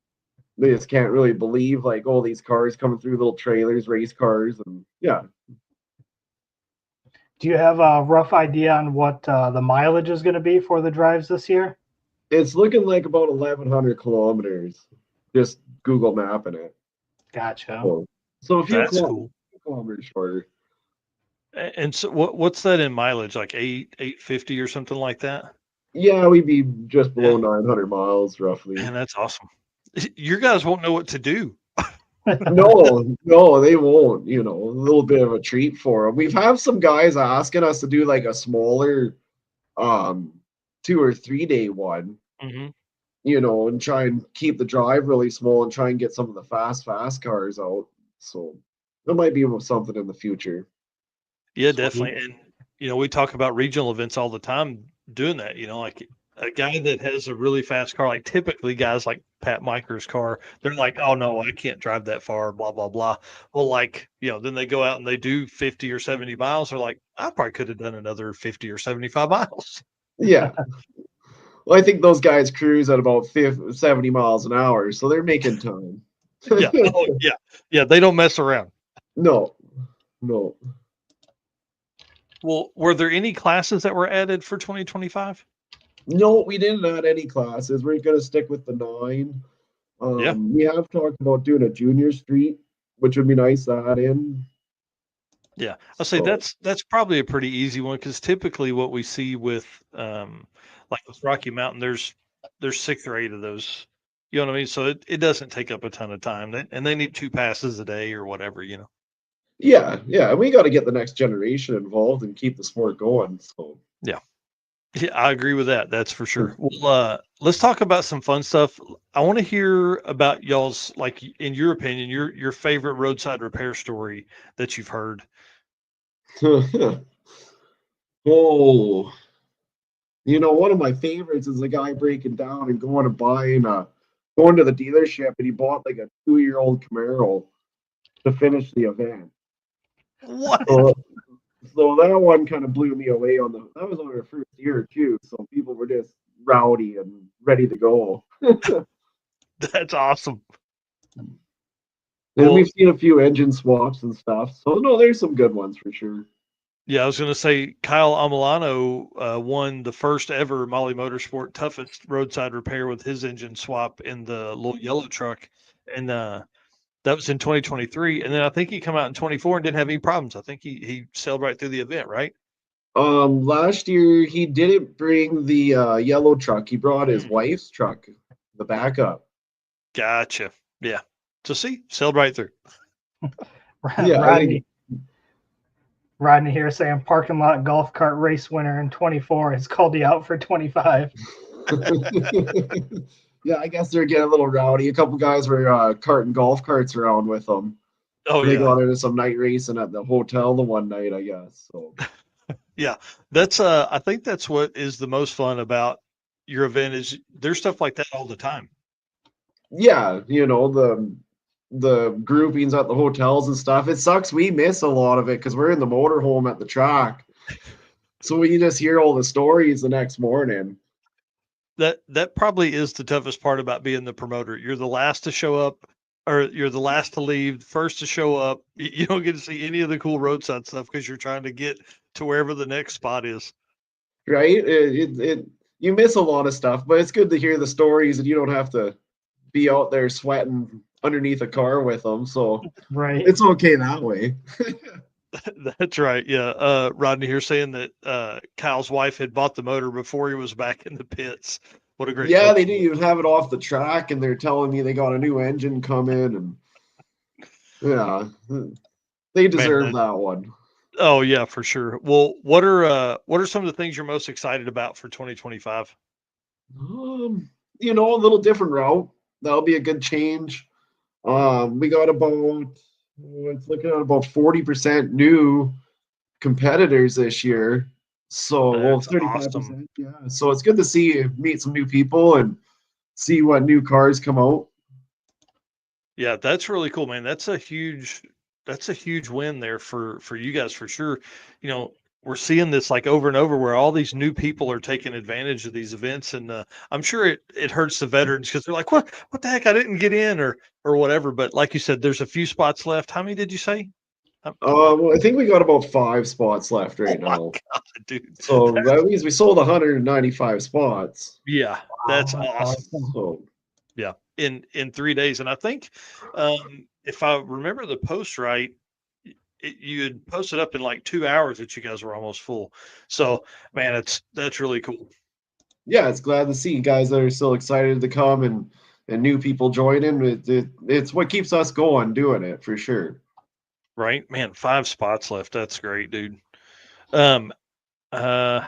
they just can't really believe like all these cars coming through, little trailers, race cars, and yeah. Do you have a rough idea on what the mileage is going to be for the drives this year? It's looking like about 1,100 kilometers. Just Google mapping it. Gotcha. So a few That's cool. kilometers shorter. And so what's that in mileage? Like 850 or something like that? Yeah, we'd be just below Yeah. 900 miles roughly. Man, that's awesome. Your guys won't know what to do. No, they won't. You know, a little bit of a treat for them. We've had some guys asking us to do like a smaller, 2 or 3 day one. Mm-hmm. You know, and try and keep the drive really small and try and get some of the fast cars out. So there might be something in the future. Yeah, Sweet. definitely. And we talk about regional events all the time doing that. Like a guy that has a really fast car, like typically guys like Pat Miker's car, they're like, oh no, I can't drive that far, blah, blah, blah. Well, like, then they go out and they do 50 or 70 miles. They're like, I probably could have done another 50 or 75 miles. Yeah. Well, I think those guys cruise at about 70 miles an hour, so they're making time. Yeah. Oh, yeah. Yeah. They don't mess around. No. Well, were there any classes that were added for 2025? No, we didn't add any classes. We're going to stick with the 9. Yeah. We have talked about doing a junior street, which would be nice to add in. Yeah, I'll say that's probably a pretty easy one because typically what we see with like with Rocky Mountain, there's 6 or 8 of those. You know what I mean? So it doesn't take up a ton of time, and they need 2 passes a day or whatever. Yeah, and we got to get the next generation involved and keep the sport going. So Yeah, I agree with that. That's for sure. Well, let's talk about some fun stuff. I want to hear about y'all's, like, in your opinion, your favorite roadside repair story that you've heard. Oh, one of my favorites is a guy breaking down and going to the dealership, and he bought like a 2-year-old Camaro to finish the event. What? So that one kind of blew me away that was on our first year too. So people were just rowdy and ready to go. That's awesome. And we've seen a few engine swaps and stuff. So no, there's some good ones for sure. Yeah, I was going to say Kyle Amilano won the first ever Molly Motorsport toughest roadside repair with his engine swap in the little yellow truck, and that was in 2023. And then I think he come out in 24 and didn't have any problems. I think he sailed right through the event, right? Last year he didn't bring the yellow truck. He brought his wife's truck, the backup. Gotcha. Yeah. So see, sailed right through. Yeah, Rodney here saying parking lot golf cart race winner in 24 has called you out for 25. Yeah, I guess they're getting a little rowdy. A couple guys were carting golf carts around with them. Oh, they got into some night racing at the hotel the one night, I guess. So yeah, that's I think that's what is the most fun about your event is there's stuff like that all the time. Yeah, the groupings at the hotels and stuff. It sucks. We miss a lot of it because we're in the motorhome at the track. So you just hear all the stories the next morning. That probably is the toughest part about being the promoter. You're the last to show up, or you're the last to leave, first to show up. You don't get to see any of the cool roadside stuff because you're trying to get to wherever the next spot is. Right? You miss a lot of stuff, but it's good to hear the stories and you don't have to be out there sweating underneath a car with them. So right, it's okay that way. That's right. Yeah. Rodney here saying that Kyle's wife had bought the motor before he was back in the pits. What a great they didn't even have it off the track, and they're telling me they got a new engine coming, and yeah, they deserve that one. Oh yeah, for sure. Well, what are some of the things you're most excited about for 2025? A little different route. That'll be a good change. We got it's looking at about 40% new competitors this year. So 35%. Awesome. Yeah. So it's good to meet some new people and see what new cars come out. Yeah, that's really cool, man. That's a huge win there for you guys for sure. we're seeing this like over and over where all these new people are taking advantage of these events, and I'm sure it hurts the veterans because they're like, what the heck, I didn't get in or whatever. But like you said, there's a few spots left. How many did you say? Well, I think we got about 5 spots left right Oh my now. God, dude. So that means we sold 195 spots. Yeah, that's awesome. So Yeah, in 3 days, and I think if I remember the post right, you had posted up in like 2 hours that you guys were almost full. So, man, that's really cool. yeah, it's glad to see guys that are still excited to come and new people joining. It's what keeps us going, doing it for sure. Right, man, 5 spots left. That's great, dude. Um, uh,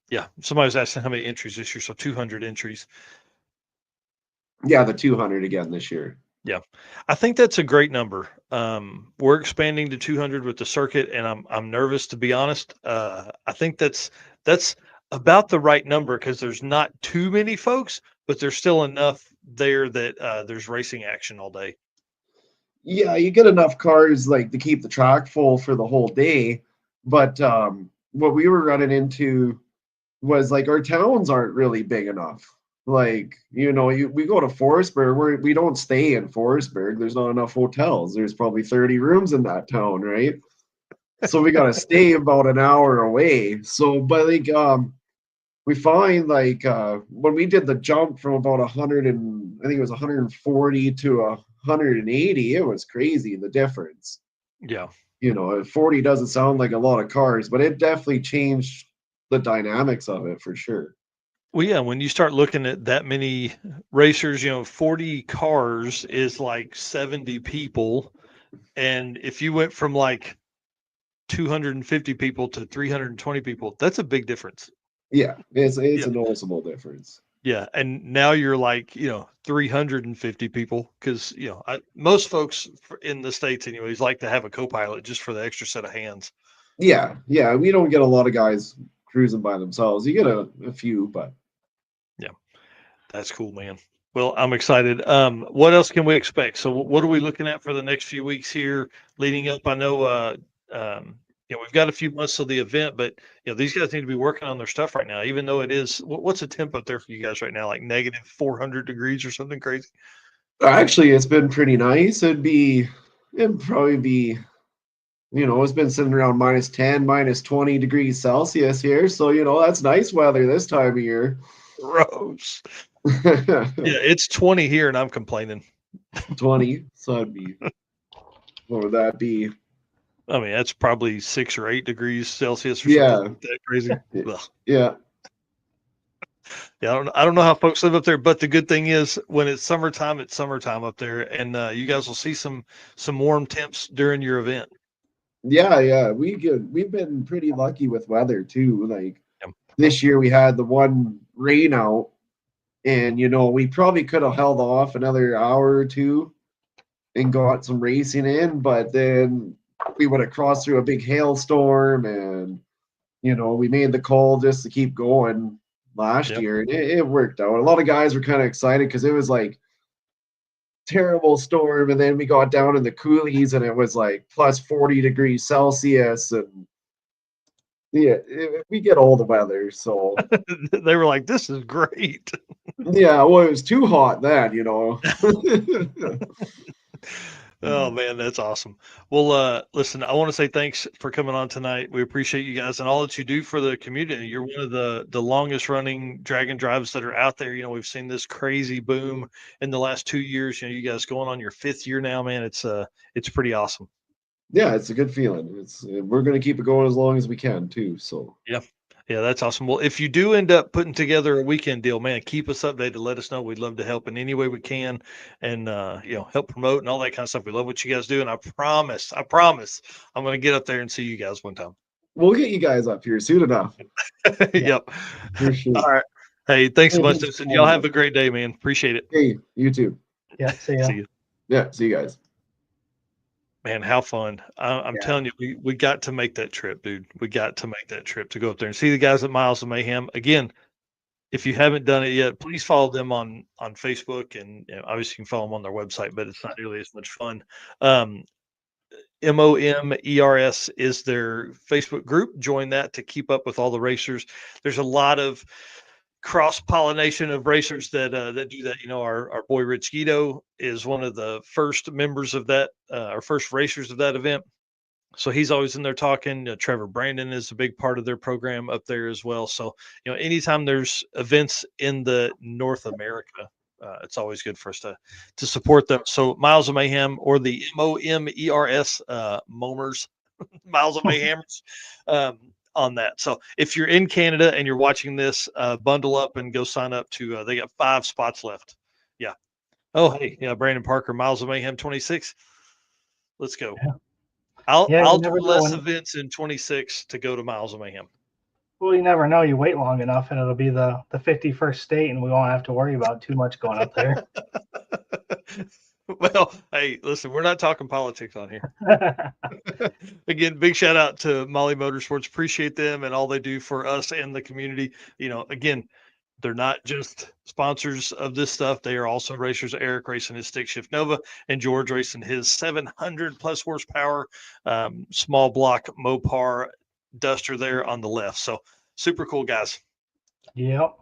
yeah. Somebody was asking how many entries this year, so 200 entries. Yeah, the 200 again this year. Yeah, I think that's a great number. We're expanding to 200 with the circuit, and I'm nervous to be honest. I think that's about the right number because there's not too many folks, but there's still enough there that there's racing action all day. Yeah, you get enough cars like to keep the track full for the whole day. But what we were running into was like our towns aren't really big enough. Like, we go to Forestburg, we don't stay in Forestburg. There's not enough hotels. There's probably 30 rooms in that town, right? So we gotta stay about an hour away. So, but like, we find like when we did the jump from about 100 and I think it was 140 to 180, it was crazy the difference. Yeah. 40 doesn't sound like a lot of cars, but it definitely changed the dynamics of it for sure. Well, yeah, when you start looking at that many racers, 40 cars is like 70 people. And if you went from like 250 people to 320 people, that's a big difference. Yeah, it's Yeah. a noticeable difference. Yeah. And now you're like, 350 people because, most folks in the States, anyways, like to have a co pilot just for the extra set of hands. Yeah, we don't get a lot of guys cruising by themselves. You get a few, but Yeah. That's cool, man. Well, I'm excited. What else can we expect? So, what are we looking at for the next few weeks here leading up? I know, we've got a few months till the event, but these guys need to be working on their stuff right now. Even though it is, what's the temp up there for you guys right now? Like negative 400 degrees or something crazy? actually it's been pretty nice. It'd probably be, it's been sitting around -10, -20 degrees Celsius here. So, that's nice weather this time of year. Gross. Yeah, it's 20 here, and I'm complaining. 20. So that'd be, what would that be? I mean, that's probably 6 or 8 degrees Celsius or Yeah. something like that crazy. Ugh. Yeah. Yeah, I don't know how folks live up there, but the good thing is when it's summertime up there, and you guys will see some warm temps during your event. Yeah. We've been pretty lucky with weather too. Like Yep. this year we had the one rain out, and we probably could have held off another hour or two and got some racing in, but then we would have crossed through a big hailstorm, and we made the call just to keep going last Yep. year, and it worked out. A lot of guys were kind of excited because it was like terrible storm, and then we got down in the coulees and it was like plus 40 degrees Celsius, and yeah, we get all the weather. So They were like, "This is great." yeah, well, it was too hot then. Oh man, that's awesome. Well, listen, I want to say thanks for coming on tonight. We appreciate you guys and all that you do for the community. You're one of the longest running dragon drives that are out there. We've seen this crazy boom in the last 2 years. You guys going on your 5th year now, man. It's pretty awesome. Yeah, it's a good feeling. We're gonna keep it going as long as we can too. So Yeah. Yeah, that's awesome. Well, if you do end up putting together a weekend deal, man, keep us updated. Let us know. We'd love to help in any way we can and help promote and all that kind of stuff. We love what you guys do. And I promise, I'm gonna get up there and see you guys one time. we'll get you guys up here soon enough. Yep. For sure. All right. Hey, thanks so Hey, much, thanks Dustyn. for Y'all having have a great day, man. Appreciate it. Hey, you too. Yeah, see ya. See you. Yeah, see you guys. Man, how fun. I'm Yeah. telling you, we got to make that trip, dude. We got to make that trip to go up there and see the guys at Miles of Mayhem. Again, if you haven't done it yet, please follow them on Facebook, and obviously you can follow them on their website, but it's not nearly as much fun. Um, MOMERS is their Facebook group. Join that to keep up with all the racers. There's a lot of cross pollination of racers that do that. Our boy Rich Guido is one of the first members of that, our first racers of that event. So he's always in there talking. Trevor Brandon is a big part of their program up there as well. So anytime there's events in the North America, it's always good for us to support them. So Miles of Mayhem, or the MOMERS, Momers, Miles of Mayhammers, on that. So if you're in Canada and you're watching this, bundle up and go sign up to. They got 5 spots left. Yeah. Oh hey, yeah, Brandon Parker, Miles of Mayhem 26. Let's go. Yeah. I'll Yeah, you I'll do never know less when. events in 26 to go to Miles of Mayhem. Well, you never know. You wait long enough, and it'll be the 51st state, and we won't have to worry about too much going up there. Well, hey, listen, we're not talking politics on here. Again, big shout out to Molly Motorsports. Appreciate them and all they do for us and the community. Again, they're not just sponsors of this stuff. They are also racers. Eric racing his stick shift Nova, and George racing his 700 plus horsepower small block Mopar Duster there on the left. So super cool, guys. Yep.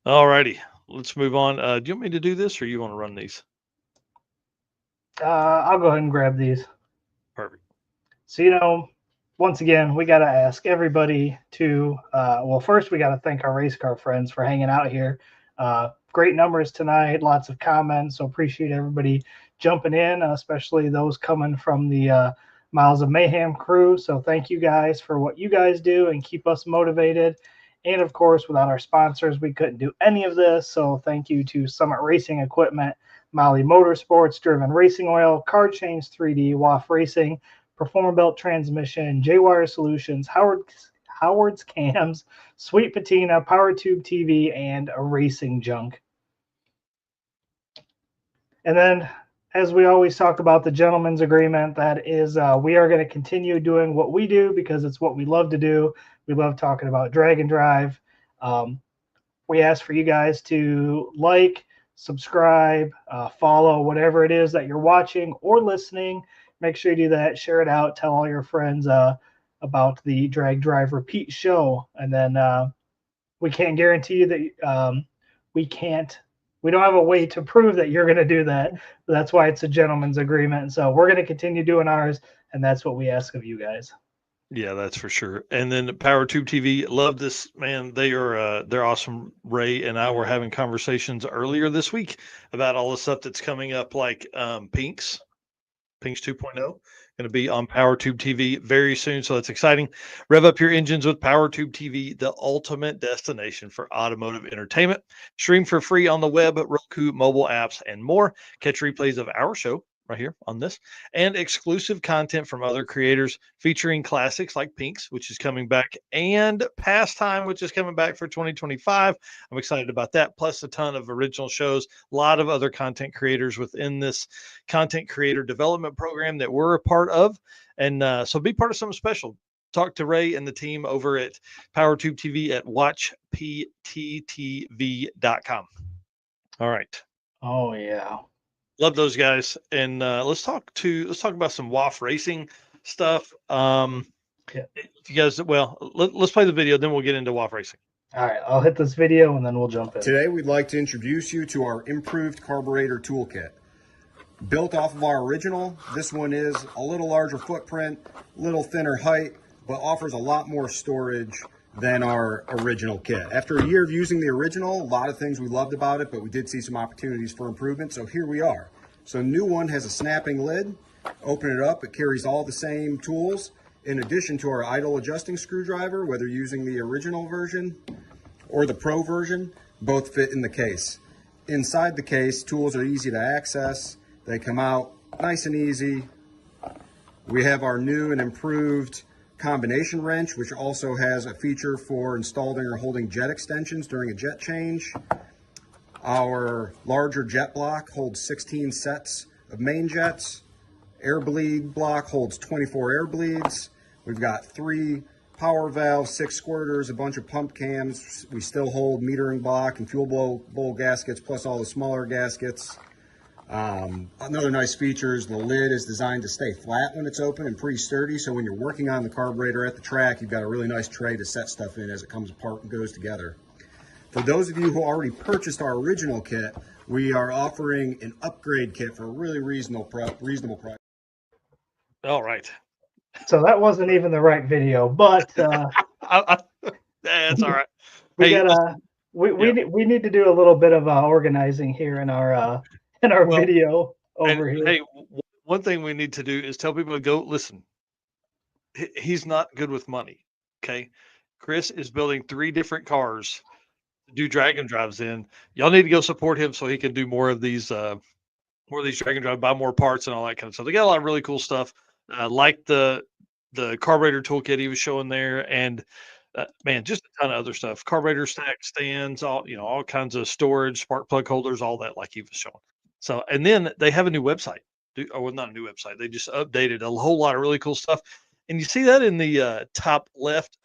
All righty, let's move on. Do you want me to do this, or you want to run these? I'll go ahead and grab these. Perfect. So, once again, we got to ask everybody to, well, first we got to thank our race car friends for hanging out here. Great numbers tonight, lots of comments. So appreciate everybody jumping in, especially those coming from the Miles of Mayhem crew. So thank you guys for what you guys do and keep us motivated. And of course, without our sponsors, we couldn't do any of this. So thank you to Summit Racing Equipment, Molly Motorsports, Driven Racing Oil, Car Change 3D, WAF Racing, Performabelt Transmission, J-Wire Solutions, Howard's Cams, Sweet Patina, Power Tube TV, and a Racing Junk. And then, as we always talk about the gentleman's agreement, that is, we are going to continue doing what we do because it's what we love to do. We love talking about drag and drive. We ask for you guys to like, subscribe, follow, whatever it is that you're watching or listening. Make sure you do that. Share it out. Tell all your friends about the Drag Drive Repeat show. And then we can't guarantee you that we don't have a way to prove that you're going to do that. That's why it's a gentleman's agreement. So we're going to continue doing ours, and that's what we ask of you guys. Yeah, that's for sure. And then Power Tube TV, love this, man. They're awesome. Ray and I were having conversations earlier this week about all the stuff that's coming up, like Pinks 2.0, going to be on Power Tube TV very soon. So that's exciting. Rev up your engines with Power Tube TV, the ultimate destination for automotive entertainment. Stream for free on the web, Roku, mobile apps, and more. Catch replays of our show right here on this, and exclusive content from other creators featuring classics like Pinks, which is coming back, and Pastime, which is coming back for 2025. I'm excited about that, plus a ton of original shows, a lot of other content creators within this content creator development program that we're a part of. And so be part of something special. Talk to Ray and the team over at PowerTube TV at watchpttv.com. All right. Oh, yeah. Love those guys. And let's talk about some WAF racing stuff. If you guys, let's play the video, then we'll get into WAF racing. All right, I'll hit this video and then we'll jump in. Today we'd like to introduce you to our improved carburetor toolkit. Built off of our original, this one is a little larger footprint, a little thinner height, but offers a lot more storage than our original kit. After a year of using the original, a lot of things we loved about it, but we did see some opportunities for improvement, so here we are. So new one has a snapping lid. Open it up, it carries all the same tools, in addition to our idle adjusting screwdriver, whether using the original version or the Pro version, both fit in the case. Inside the case, tools are easy to access. They come out nice and easy. We have our new and improved combination wrench, which also has a feature for installing or holding jet extensions during a jet change. Our larger jet block holds 16 sets of main jets. Air bleed block holds 24 air bleeds. We've got 3 power valves, 6 squirters, a bunch of pump cams. We still hold metering block and fuel bowl gaskets, plus all the smaller gaskets. Another nice feature is the lid is designed to stay flat when it's open and pretty sturdy. So when you're working on the carburetor at the track, you've got a really nice tray to set stuff in as it comes apart and goes together. For those of you who already purchased our original kit, we are offering an upgrade kit for a really reasonable price. All right. So that wasn't even the right video, but That's all right. we Hey, gotta we need to do a little bit of organizing here in our Well, video and over here. hey, one thing we need to do is tell people to go listen. He's not good with money. Okay. Chris is building 3 different cars to do Dragon Drives in. Y'all need to go support him so he can do more of these Dragon Drive, buy more parts and all that kind of stuff. They got a lot of really cool stuff. Like the carburetor toolkit he was showing there, and man, just a ton of other stuff. Carburetor stack stands, all kinds of storage, spark plug holders, all that, like he was showing. So, and then they have a new website. Well, not a new website. They just updated a whole lot of really cool stuff. And you see that in the top left,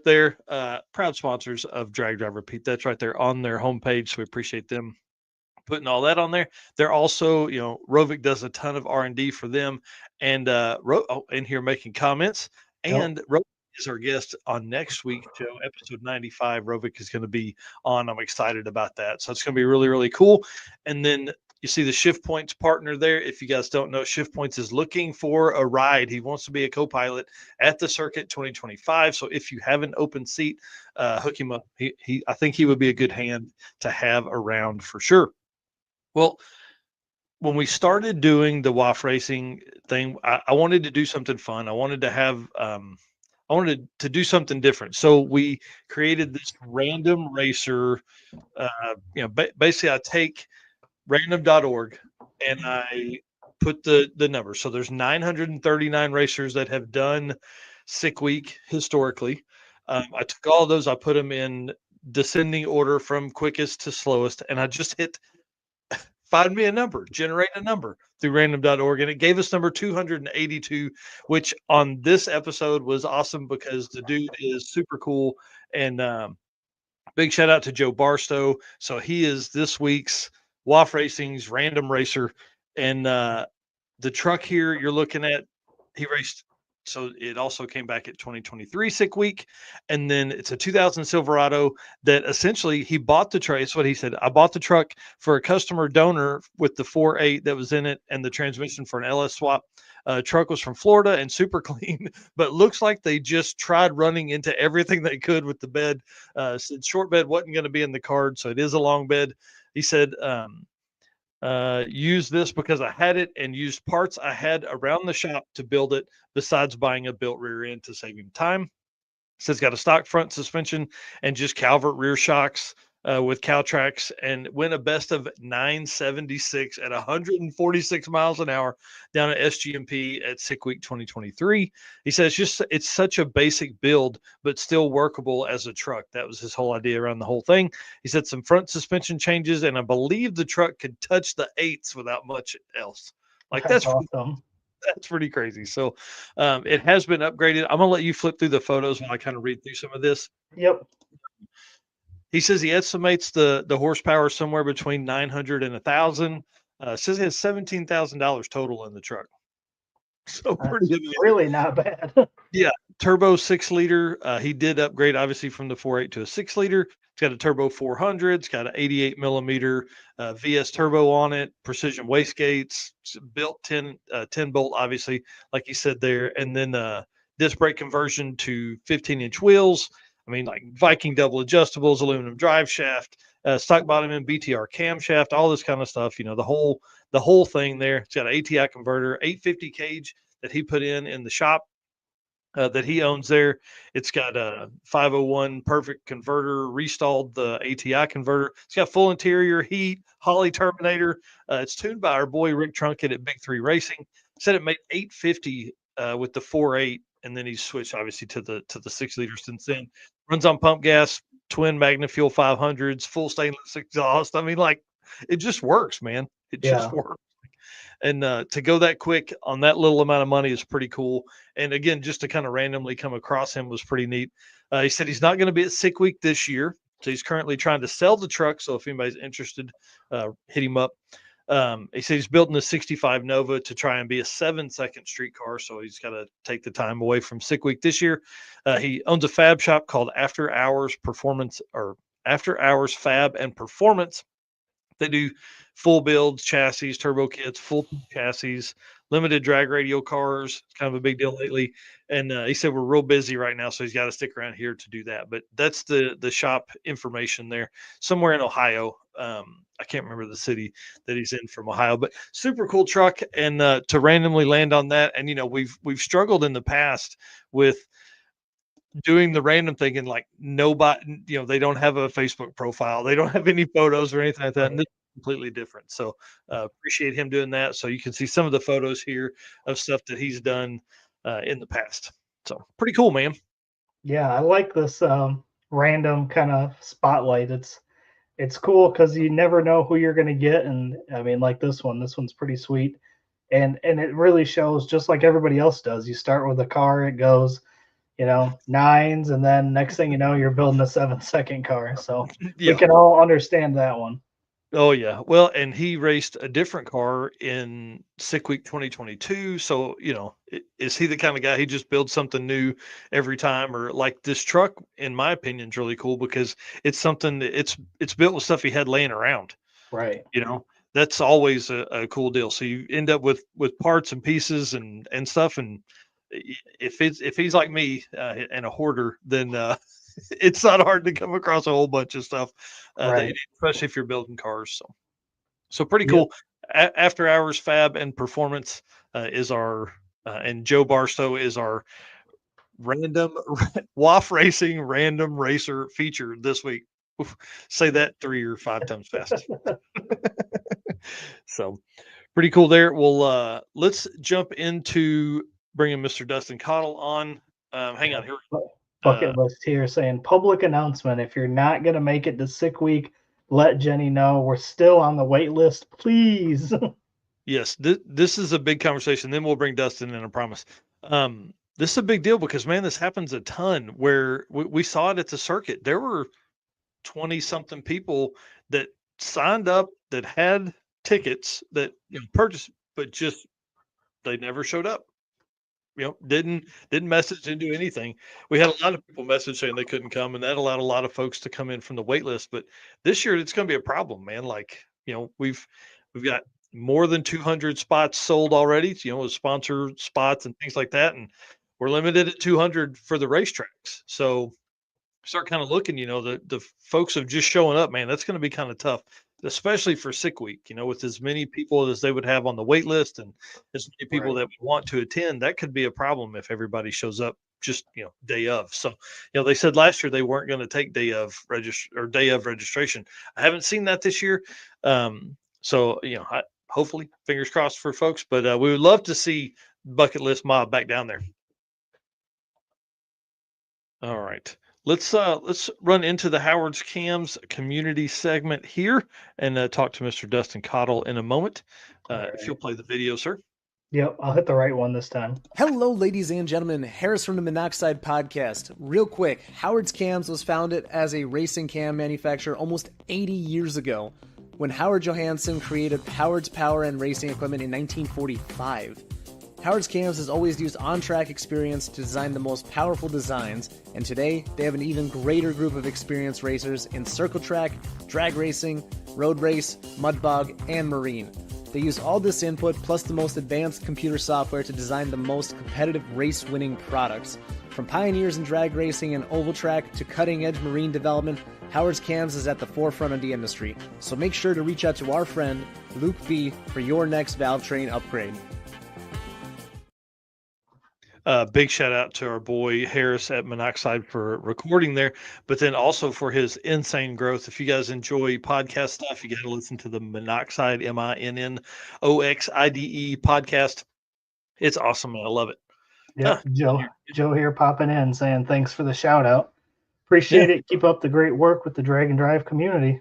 there. Proud sponsors of Drag Drive Repeat. That's right there on their homepage. So we appreciate them putting all that on there. They're also, Rovic does a ton of R&D for them, and in here making comments. And Rovic is our guest on next week's show, episode 95. Rovic is going to be on. I'm excited about that. So it's going to be really, really cool. And then you see the Shift Points partner there. If you guys don't know, Shift Points is looking for a ride. He wants to be a co-pilot at the circuit 2025. So if you have an open seat, hook him up. I think he would be a good hand to have around for sure. Well, when we started doing the WAF racing thing, I wanted to do something fun. I wanted to do something different. So we created this random racer. Basically, I take random.org and I put the number. So there's 939 racers that have done Sick Week historically. I took all of those, I put them in descending order from quickest to slowest, and I just hit find me a number, generate a number through random.org. And it gave us number 282, which on this episode was awesome because the dude is super cool. And big shout out to Joe Barstow. So he is this week's WAF Racing's random racer. And the truck here you're looking at, he raced. So it also came back at 2023 Sick Week. And then it's a 2000 Silverado that essentially he bought the truck. That's what he said. I bought the truck for a customer donor with the 4.8 that was in it and the transmission for an LS swap. Truck was from Florida and super clean, but looks like they just tried running into everything they could with the bed. Said short bed wasn't going to be in the card. So it is a long bed. He said, use this because I had it and used parts I had around the shop to build it besides buying a built rear end to save him time. So it's got a stock front suspension and just Calvert rear shocks with Caltrax, and went a best of 976 at 146 miles an hour down at SGMP at Sick Week 2023. He says it's such a basic build, but still workable as a truck. That was his whole idea around the whole thing. He said some front suspension changes, and I believe the truck could touch the 8s without much else. Like that's awesome. That's pretty crazy. So it has been upgraded. I'm gonna let you flip through the photos while I kind of read through some of this. Yep. He says he estimates the horsepower somewhere between 900 and 1,000. Says he has $17,000 total in the truck. So pretty really not bad. Yeah, turbo 6-liter. He did upgrade obviously from the 4.8 to a 6-liter. It's got a turbo 400. It's got an 88 millimeter VS turbo on it. Precision wastegates. Built 10 bolt, obviously, like he said there, and then disc brake conversion to 15-inch wheels. I mean, like Viking double adjustables, aluminum drive shaft, stock bottom and BTR camshaft, all this kind of stuff. The whole thing there. It's got an ATI converter, 850 cage that he put in the shop that he owns there. It's got a 501 perfect converter, restalled the ATI converter. It's got full interior heat, Holly Terminator. It's tuned by our boy Rick Trunket at Big 3 Racing. Said it made 850 with the 4.8, and then he's switched obviously to the 6-liter since then. Runs on pump gas, twin MagnaFuel 500s, full stainless exhaust. I mean, like, it just works, man. It just works. And to go that quick on that little amount of money is pretty cool. And again, just to kind of randomly come across him was pretty neat. He said he's not going to be at Sick Week this year. So he's currently trying to sell the truck. So if anybody's interested, hit him up. He said he's building a 65 Nova to try and be a 7-second street car. So he's got to take the time away from Sick Week this year. He owns a fab shop called After Hours Fab and Performance. They do full builds, chassis, turbo kits, full chassis, limited drag radial cars. It's kind of a big deal lately. And he said we're real busy right now, so he's got to stick around here to do that. But that's the shop information there, somewhere in Ohio. I can't remember the city that he's in from Ohio, but super cool truck. And to randomly land on that, and we've struggled in the past with doing the random thing, and like nobody, they don't have a Facebook profile, they don't have any photos or anything like that. And this is completely different. So appreciate him doing that. So you can see some of the photos here of stuff that he's done in the past. So pretty cool, man. Yeah, I like this random kind of spotlight. It's cool because you never know who you're gonna get, and I mean, like this one's pretty sweet, and it really shows just like everybody else does. You start with a car, it goes, nines, and then next thing you know, you're building a 7-second car. So Yeah. we can all understand that one. Oh yeah. Well, and he raced a different car in Sick Week 2022. So, is he the kind of guy he just builds something new every time? Or like this truck, in my opinion, is really cool because it's something that it's built with stuff he had laying around. Right. That's always a cool deal. So you end up with parts and pieces and stuff. And if he's like me and a hoarder, then it's not hard to come across a whole bunch of stuff that you need, especially if you're building cars. So pretty cool. Yep. After Hours Fab and Performance is our and Joe Barstow is our random WAF Racing random racer feature this week. Oof, say that 3 or 5 times fast. So pretty cool there. Well, let's jump into bringing Mr. Dustyn Caudle on. Hang on here. Bucket list here saying public announcement. If you're not going to make it to Sick Week, let Jenny know. We're still on the wait list, please. Yes, this is a big conversation. Then we'll bring Dustyn in, I promise. This is a big deal because, man, this happens a ton where we saw it at the circuit. There were 20-something people that signed up that had tickets that purchased, but just they never showed up. Didn't message, didn't do anything. We had a lot of people message saying they couldn't come, and that allowed a lot of folks to come in from the wait list. But this year it's going to be a problem, man. Like, we've got more than 200 spots sold already, with sponsored spots and things like that. And we're limited at 200 for the racetracks. So start kind of looking, the folks of just showing up, man, that's going to be kind of tough, especially for Sick Week, with as many people as they would have on the wait list and as many people that would want to attend. That could be a problem if everybody shows up just, day of. So, they said last year they weren't going to take day of registration. I haven't seen that this year. So, hopefully fingers crossed for folks, but we would love to see Bucket List Mob back down there. All right. Let's run into the Howard's Cams community segment here and talk to Mr. Dustyn Caudle in a moment. If you'll play the video, sir. Yep, I'll hit the right one this time. Hello, ladies and gentlemen. Harris from the Monoxide Podcast. Real quick, Howard's Cams was founded as a racing cam manufacturer almost 80 years ago when Howard Johansson created Howard's Power and Racing Equipment in 1945. Howard's Cams has always used on-track experience to design the most powerful designs, and today they have an even greater group of experienced racers in circle track, drag racing, road race, mud bog, and marine. They use all this input plus the most advanced computer software to design the most competitive race-winning products. From pioneers in drag racing and oval track to cutting-edge marine development, Howard's Cams is at the forefront of the industry. So make sure to reach out to our friend Luke B for your next valve train upgrade. Big shout out to our boy Harris at Monoxide for recording there, but then also for his insane growth. If you guys enjoy podcast stuff, you got to listen to the Monoxide, MINNOXIDE podcast. It's awesome, man. I love it. Yeah, Joe here popping in saying thanks for the shout out. Appreciate it. Keep up the great work with the Drag and Drive community.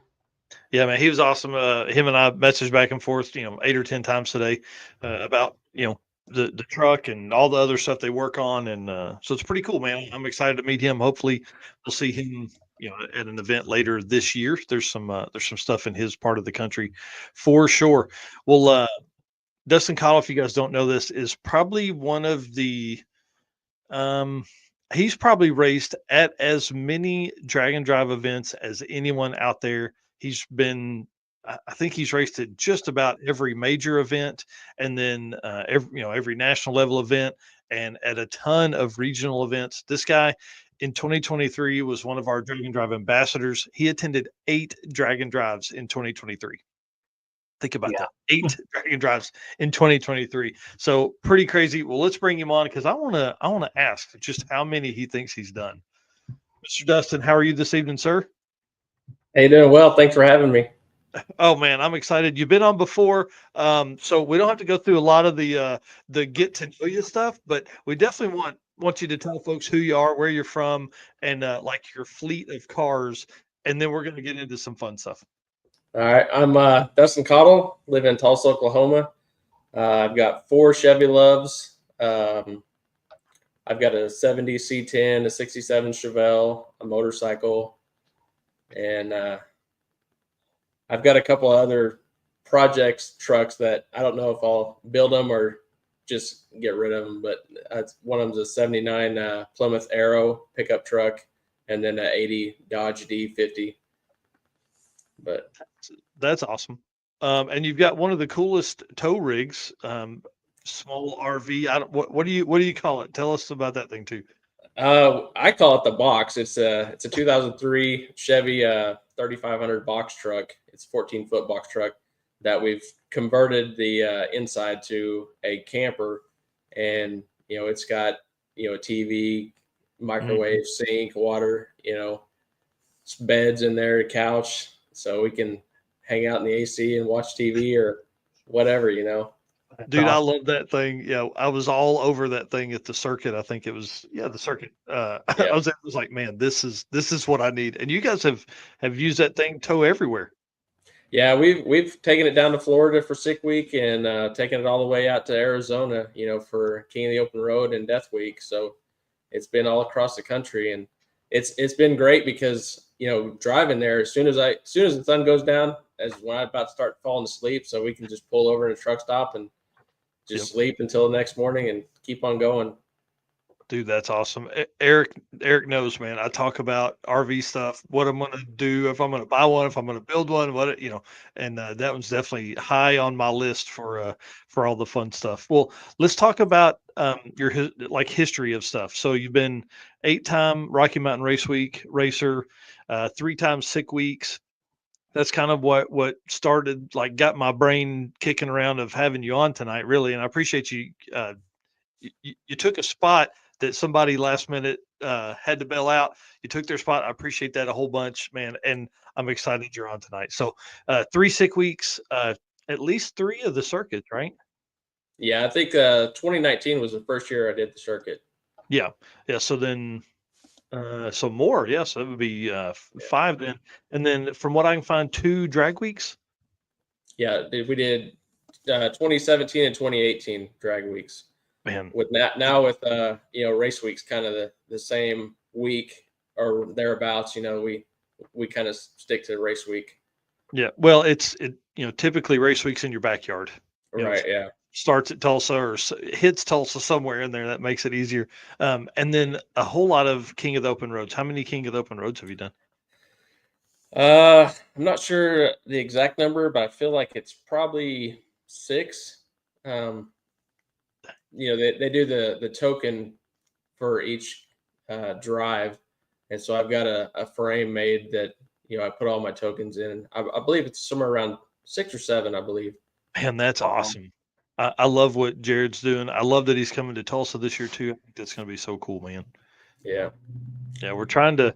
Yeah, man, he was awesome. Him and I messaged back and forth, 8 or 10 times today about, the truck and all the other stuff they work on. And so it's pretty cool, man. I'm excited to meet him. Hopefully we'll see him at an event later this year. There's some stuff in his part of the country for sure. Well, Dustyn Caudle, if you guys don't know this, is probably one of the he's probably raced at as many drag and drive events as anyone out there. He's been, I think he's raced at just about every major event, and then every national level event, and at a ton of regional events. This guy in 2023 was one of our drag and drive ambassadors. He attended 8 drag and drives in 2023. Think about that. 8 drag and drives in 2023. So pretty crazy. Well, let's bring him on because I wanna ask just how many he thinks he's done. Mr. Dustyn, how are you this evening, sir? Hey, doing well. Thanks for having me. Oh man, I'm excited. You've been on before, so we don't have to go through a lot of the get to know you stuff, but we definitely want you to tell folks who you are, where you're from, and like your fleet of cars, and then we're gonna get into some fun stuff. All right. I'm Dustyn Caudle, live in Tulsa, Oklahoma. I've got 4 Chevy Loves. I've got a 70 C10, a 67 Chevelle, a motorcycle, and I've got a couple other projects trucks that I don't know if I'll build them or just get rid of them. But one of them's a 79 Plymouth Arrow pickup truck, and then an 80 Dodge D50. But that's awesome. And you've got one of the coolest tow rigs, small RV. What do you call it? Tell us about that thing too. I call it the box. It's a 2003 Chevy 3500 box truck. It's a 14-foot box truck that we've converted the inside to a camper, and it's got a TV, microwave, sink, water, beds in there, a couch, so we can hang out in the AC and watch TV or whatever. Dude, I love that thing. Yeah, I was all over that thing at the circuit. I think it was the circuit. I was like, man, this is what I need. And you guys have used that thing tow everywhere. Yeah, we've taken it down to Florida for Sick Week and taken it all the way out to Arizona, for King of the Open Road and Death Week. So it's been all across the country, and it's been great because driving there as soon as the sun goes down, as when I'm about to start falling asleep, so we can just pull over in a truck stop and just sleep until the next morning and keep on going. Dude, that's awesome. Eric knows, man. I talk about RV stuff, what I'm going to do, if I'm going to buy one, if I'm going to build one, and that one's definitely high on my list for all the fun stuff. Well, let's talk about your history of stuff. So you've been 8-time Rocky Mountain Race Week racer, 3 times Sick Weeks. That's kind of what started, got my brain kicking around of having you on tonight, really. And I appreciate you. You took a spot that somebody last minute had to bail out. You took their spot. I appreciate that a whole bunch, man. And I'm excited you're on tonight. So 3 Sick Weeks, at least 3 of the circuits, right? Yeah, I think 2019 was the first year I did the circuit. Yeah. So then, so more. Yeah. So it would be 5 then. And then from what I can find, 2 drag weeks. Yeah, we did 2017 and 2018 drag weeks. Man, with now with race weeks kind of the same week or thereabouts, we kind of stick to race week. Yeah, well, it typically race week's in your backyard, right? Yeah, starts at Tulsa or hits Tulsa somewhere in there. That makes it easier. And then a whole lot of King of the Open Roads. How many King of the Open Roads have you done? I'm not sure the exact number, but I feel like it's probably 6. They do the token for each drive, and so I've got a frame made that I put all my tokens in. I believe it's somewhere around 6 or 7, I believe. Man, that's awesome. I love what Jared's doing. I love that he's coming to Tulsa this year too. I think that's going to be so cool, man. Yeah, we're trying to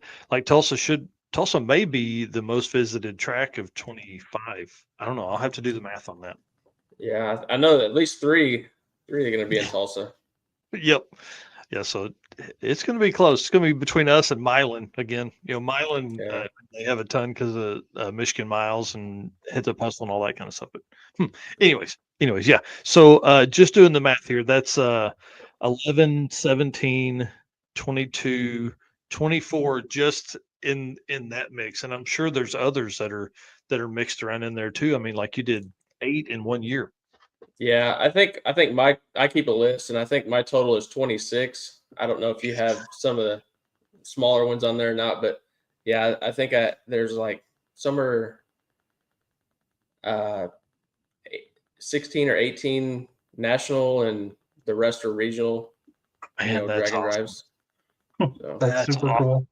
Tulsa may be the most visited track of 25. I don't know. I'll have to do the math on that. Yeah, I know that at least 3 are going to be in Tulsa. Yep. Yeah, so it's going to be close. It's going to be between us and Milan again. Milan, they have a ton because of Michigan Miles and Heads Up Hustle and all that kind of stuff. But anyways, yeah. So just doing the math here, that's 11, 17, 22, 24 just in that mix, and I'm sure there's others that are mixed around in there too. I mean, like you did 8 in 1 year. Yeah, I think I keep a list, and I think my total is 26. I don't know if you have some of the smaller ones on there or not, but yeah, I think there's like some are uh 16 or 18 national, and the rest are regional. Man, that's dragon awesome. drives. So That's super awesome. cool.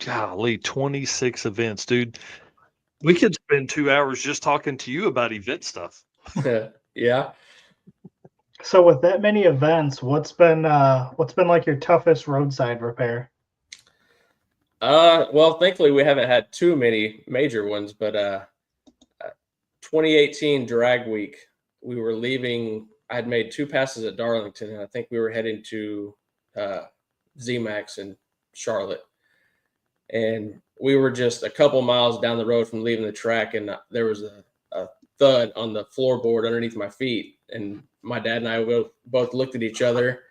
Golly, 26 events, dude. We could spend 2 hours just talking to you about event stuff. yeah. So with that many events, what's been like your toughest roadside repair? Well, thankfully we haven't had too many major ones, but 2018 drag week, we were leaving. I had made 2 passes at Darlington, and I think we were heading to ZMAX in Charlotte. And we were just a couple miles down the road from leaving the track, and there was a thud on the floorboard underneath my feet. And my dad and I both looked at each other,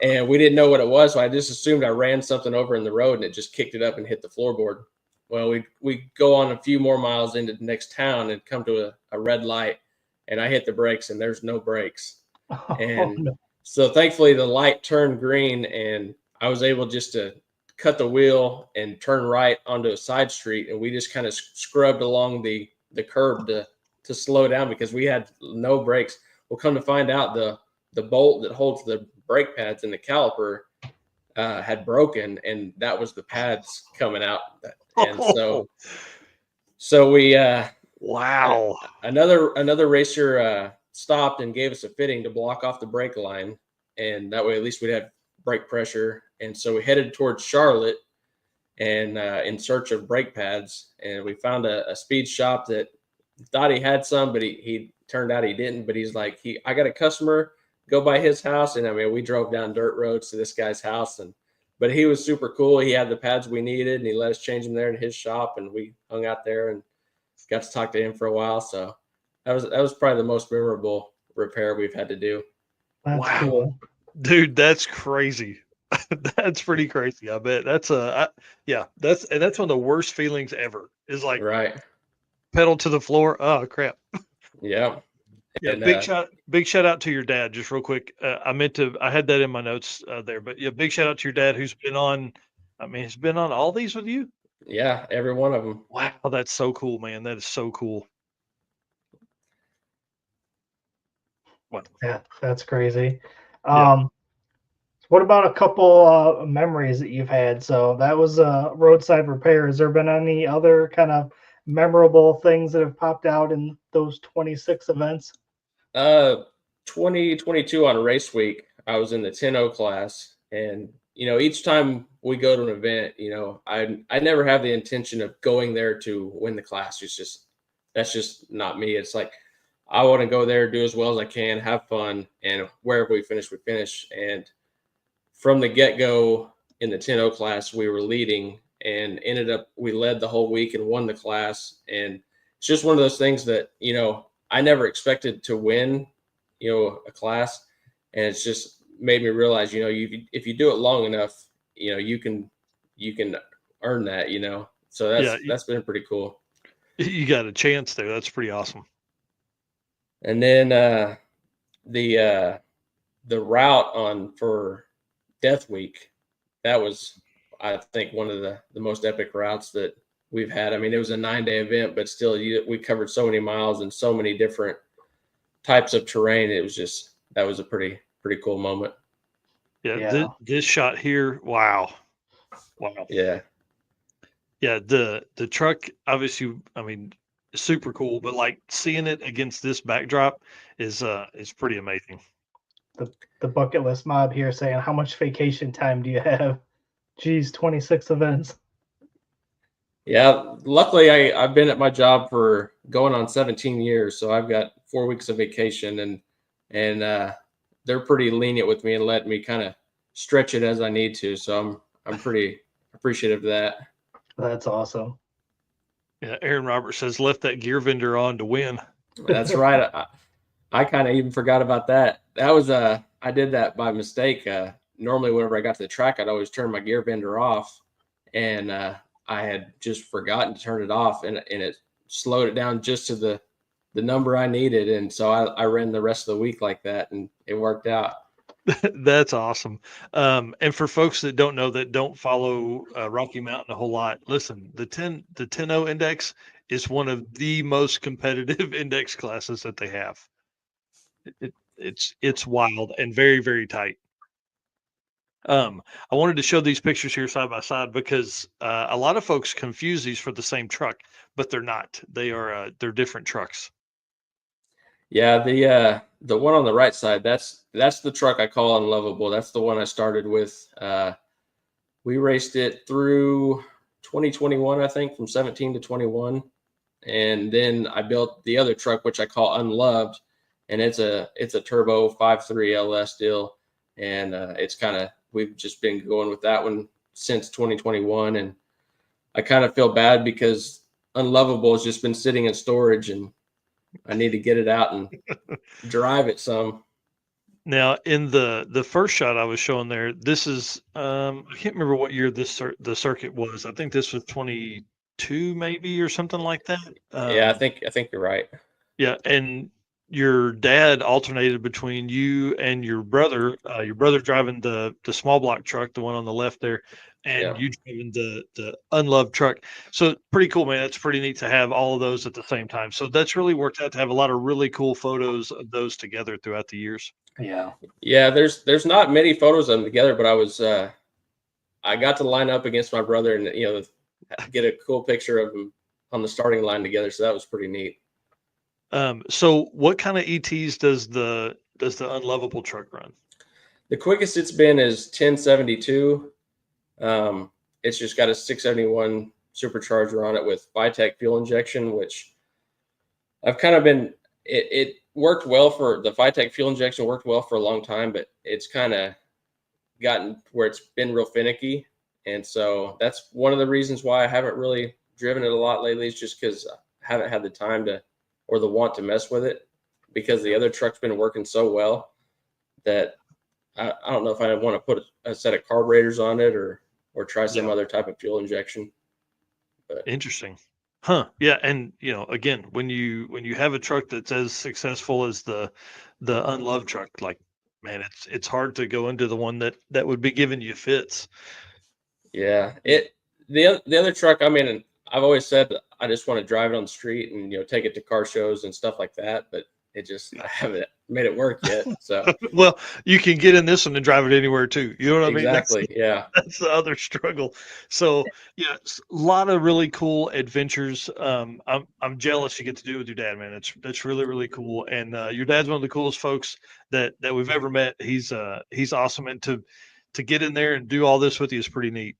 and we didn't know what it was. So I just assumed I ran something over in the road, and it just kicked it up and hit the floorboard. Well, we go on a few more miles into the next town and come to a red light, and I hit the brakes, and there's no brakes. And so thankfully the light turned green, and I was able just to cut the wheel and turn right onto a side street, and we just kind of scrubbed along the curb to slow down because we had no brakes. Well, come to find out, the bolt that holds the brake pads in the caliper had broken, and that was the pads coming out. And so we wow. Another racer stopped and gave us a fitting to block off the brake line, and that way at least we'd have brake pressure. And so we headed towards Charlotte and in search of brake pads, and we found a speed shop that thought he had some, but he turned out he didn't. But he's like, I got a customer, go by his house. And I mean, we drove down dirt roads to this guy's house, but he was super cool. He had the pads we needed, and he let us change them there in his shop, and we hung out there and got to talk to him for a while. So that was probably the most memorable repair we've had to do. That's wow. cool. Dude, that's crazy. That's pretty crazy. I bet that's that's one of the worst feelings ever. Is like right. Pedal to the floor. Oh crap. Yeah. Yeah. And, big shout out to your dad, just real quick. I had that in my notes there, but yeah, big shout out to your dad who's been on. I mean, he's been on all these with you. Yeah, every one of them. Wow, that's so cool, man. That is so cool. Wow. Yeah, that's crazy. Yeah. What about a couple memories that you've had? So that was roadside repair. Has there been any other kind of memorable things that have popped out in those 26 events? 2022 on race week, I was in the 10-0 class, and each time we go to an event, I never have the intention of going there to win the class. That's just not me. It's like I want to go there, do as well as I can, have fun, and wherever we finish, we finish. And from the get-go in the 10-0 class, we were leading and we led the whole week and won the class. And it's just one of those things that, I never expected to win, a class. And it's just made me realize, if you do it long enough, you can earn that, so that's been pretty cool. You got a chance there. That's pretty awesome. And then the route for Death Week, that was, I think, one of the most epic routes that we've had. I mean, it was a 9-day event, but still, we covered so many miles and so many different types of terrain. That was a pretty cool moment. Yeah. This shot here, wow. Yeah. The truck, obviously, I mean, super cool, but like seeing it against this backdrop is pretty amazing. The bucket list mob here saying, how much vacation time do you have? Geez, 26 events. Yeah, luckily I've been at my job for going on 17 years, so I've got 4 weeks of vacation, and they're pretty lenient with me and let me kind of stretch it as I need to. So I'm pretty appreciative of that. That's awesome. Yeah, Aaron Roberts says left that gear vendor on to win. That's right. I kind of even forgot about that. That was I did that by mistake. Normally, whenever I got to the track, I'd always turn my gear vendor off, and I had just forgotten to turn it off, and it slowed it down just to the number I needed. And so I ran the rest of the week like that, and it worked out. That's awesome. And for folks that don't know, that don't follow Rocky Mountain a whole lot, listen, the 10.0 index is one of the most competitive index classes that they have. It's wild and very, very tight. I wanted to show these pictures here side by side because a lot of folks confuse these for the same truck, but they're not. They're different trucks. Yeah, the one on the right side, that's the truck I call Unlovable. That's the one I started with. We raced it through 2021, I think, from 17 to 21. And then I built the other truck, which I call Unloved, and it's a turbo 5.3 LS deal. And we've just been going with that one since 2021. And I kind of feel bad because Unlovable has just been sitting in storage, and I need to get it out and drive it some. Now, in the first shot I was showing there, this is I can't remember what year the circuit was. I think this was 22 maybe or something like that. Yeah, I think you're right. Yeah, and your dad alternated between you and your brother. Your brother driving the small block truck, the one on the left there, and you driving the unloved truck. So pretty cool, man. It's pretty neat to have all of those at the same time. So that's really worked out to have a lot of really cool photos of those together throughout the years. Yeah. There's not many photos of them together, but I got to line up against my brother and get a cool picture of him on the starting line together. So that was pretty neat. So what kind of ETs does the Unlovable truck run? The quickest it's been is 1072. It's just got a 671 supercharger on it with Vitec fuel injection, which I've kind of been. It worked well for the Vitec fuel injection. Worked well for a long time, but it's kind of gotten where it's been real finicky, and so that's one of the reasons why I haven't really driven it a lot lately. Is just because I haven't had the time or the want to mess with it, because the other truck's been working so well that I don't know if I want to put a set of carburetors on it or try some other type of fuel injection. But interesting. Huh. Yeah. And again, when you have a truck that's as successful as the unloved truck, like, man, it's hard to go into the one that would be giving you fits. Yeah. The other truck, I mean, I've always said I just want to drive it on the street and take it to car shows and stuff like that, but I haven't made it work yet. So well, you can get in this one and drive it anywhere too. You know what I mean? Exactly. Yeah. That's the other struggle. So yeah, a lot of really cool adventures. I'm jealous you get to do it with your dad, man. That's really, really cool. And your dad's one of the coolest folks that we've ever met. He's awesome, and to get in there and do all this with you is pretty neat.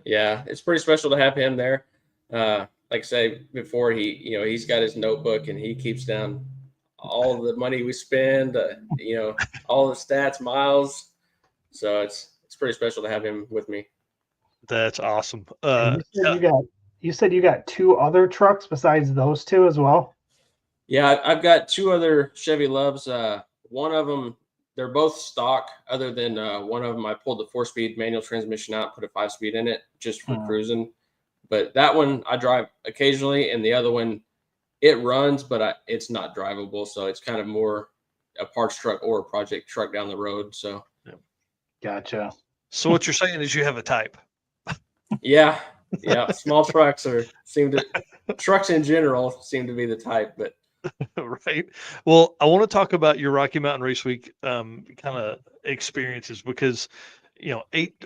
Yeah, it's pretty special to have him there. Like I say before, he's got his notebook and he keeps down all the money we spend, all the stats, miles. So it's pretty special to have him with me. That's awesome. You said you got two other trucks besides those two as well? Yeah, I've got two other Chevy Loves. One of them, they're both stock, other than one of them I pulled the 4-speed manual transmission out, put a 5-speed in it just for cruising. But that one I drive occasionally, and the other one, it runs, but it's not drivable. So it's kind of more a parts truck or a project truck down the road. So Gotcha. So what you're saying is you have a type. Yeah. Small trucks trucks in general seem to be the type, but right. Well, I want to talk about your Rocky Mountain Race Week kind of experiences, because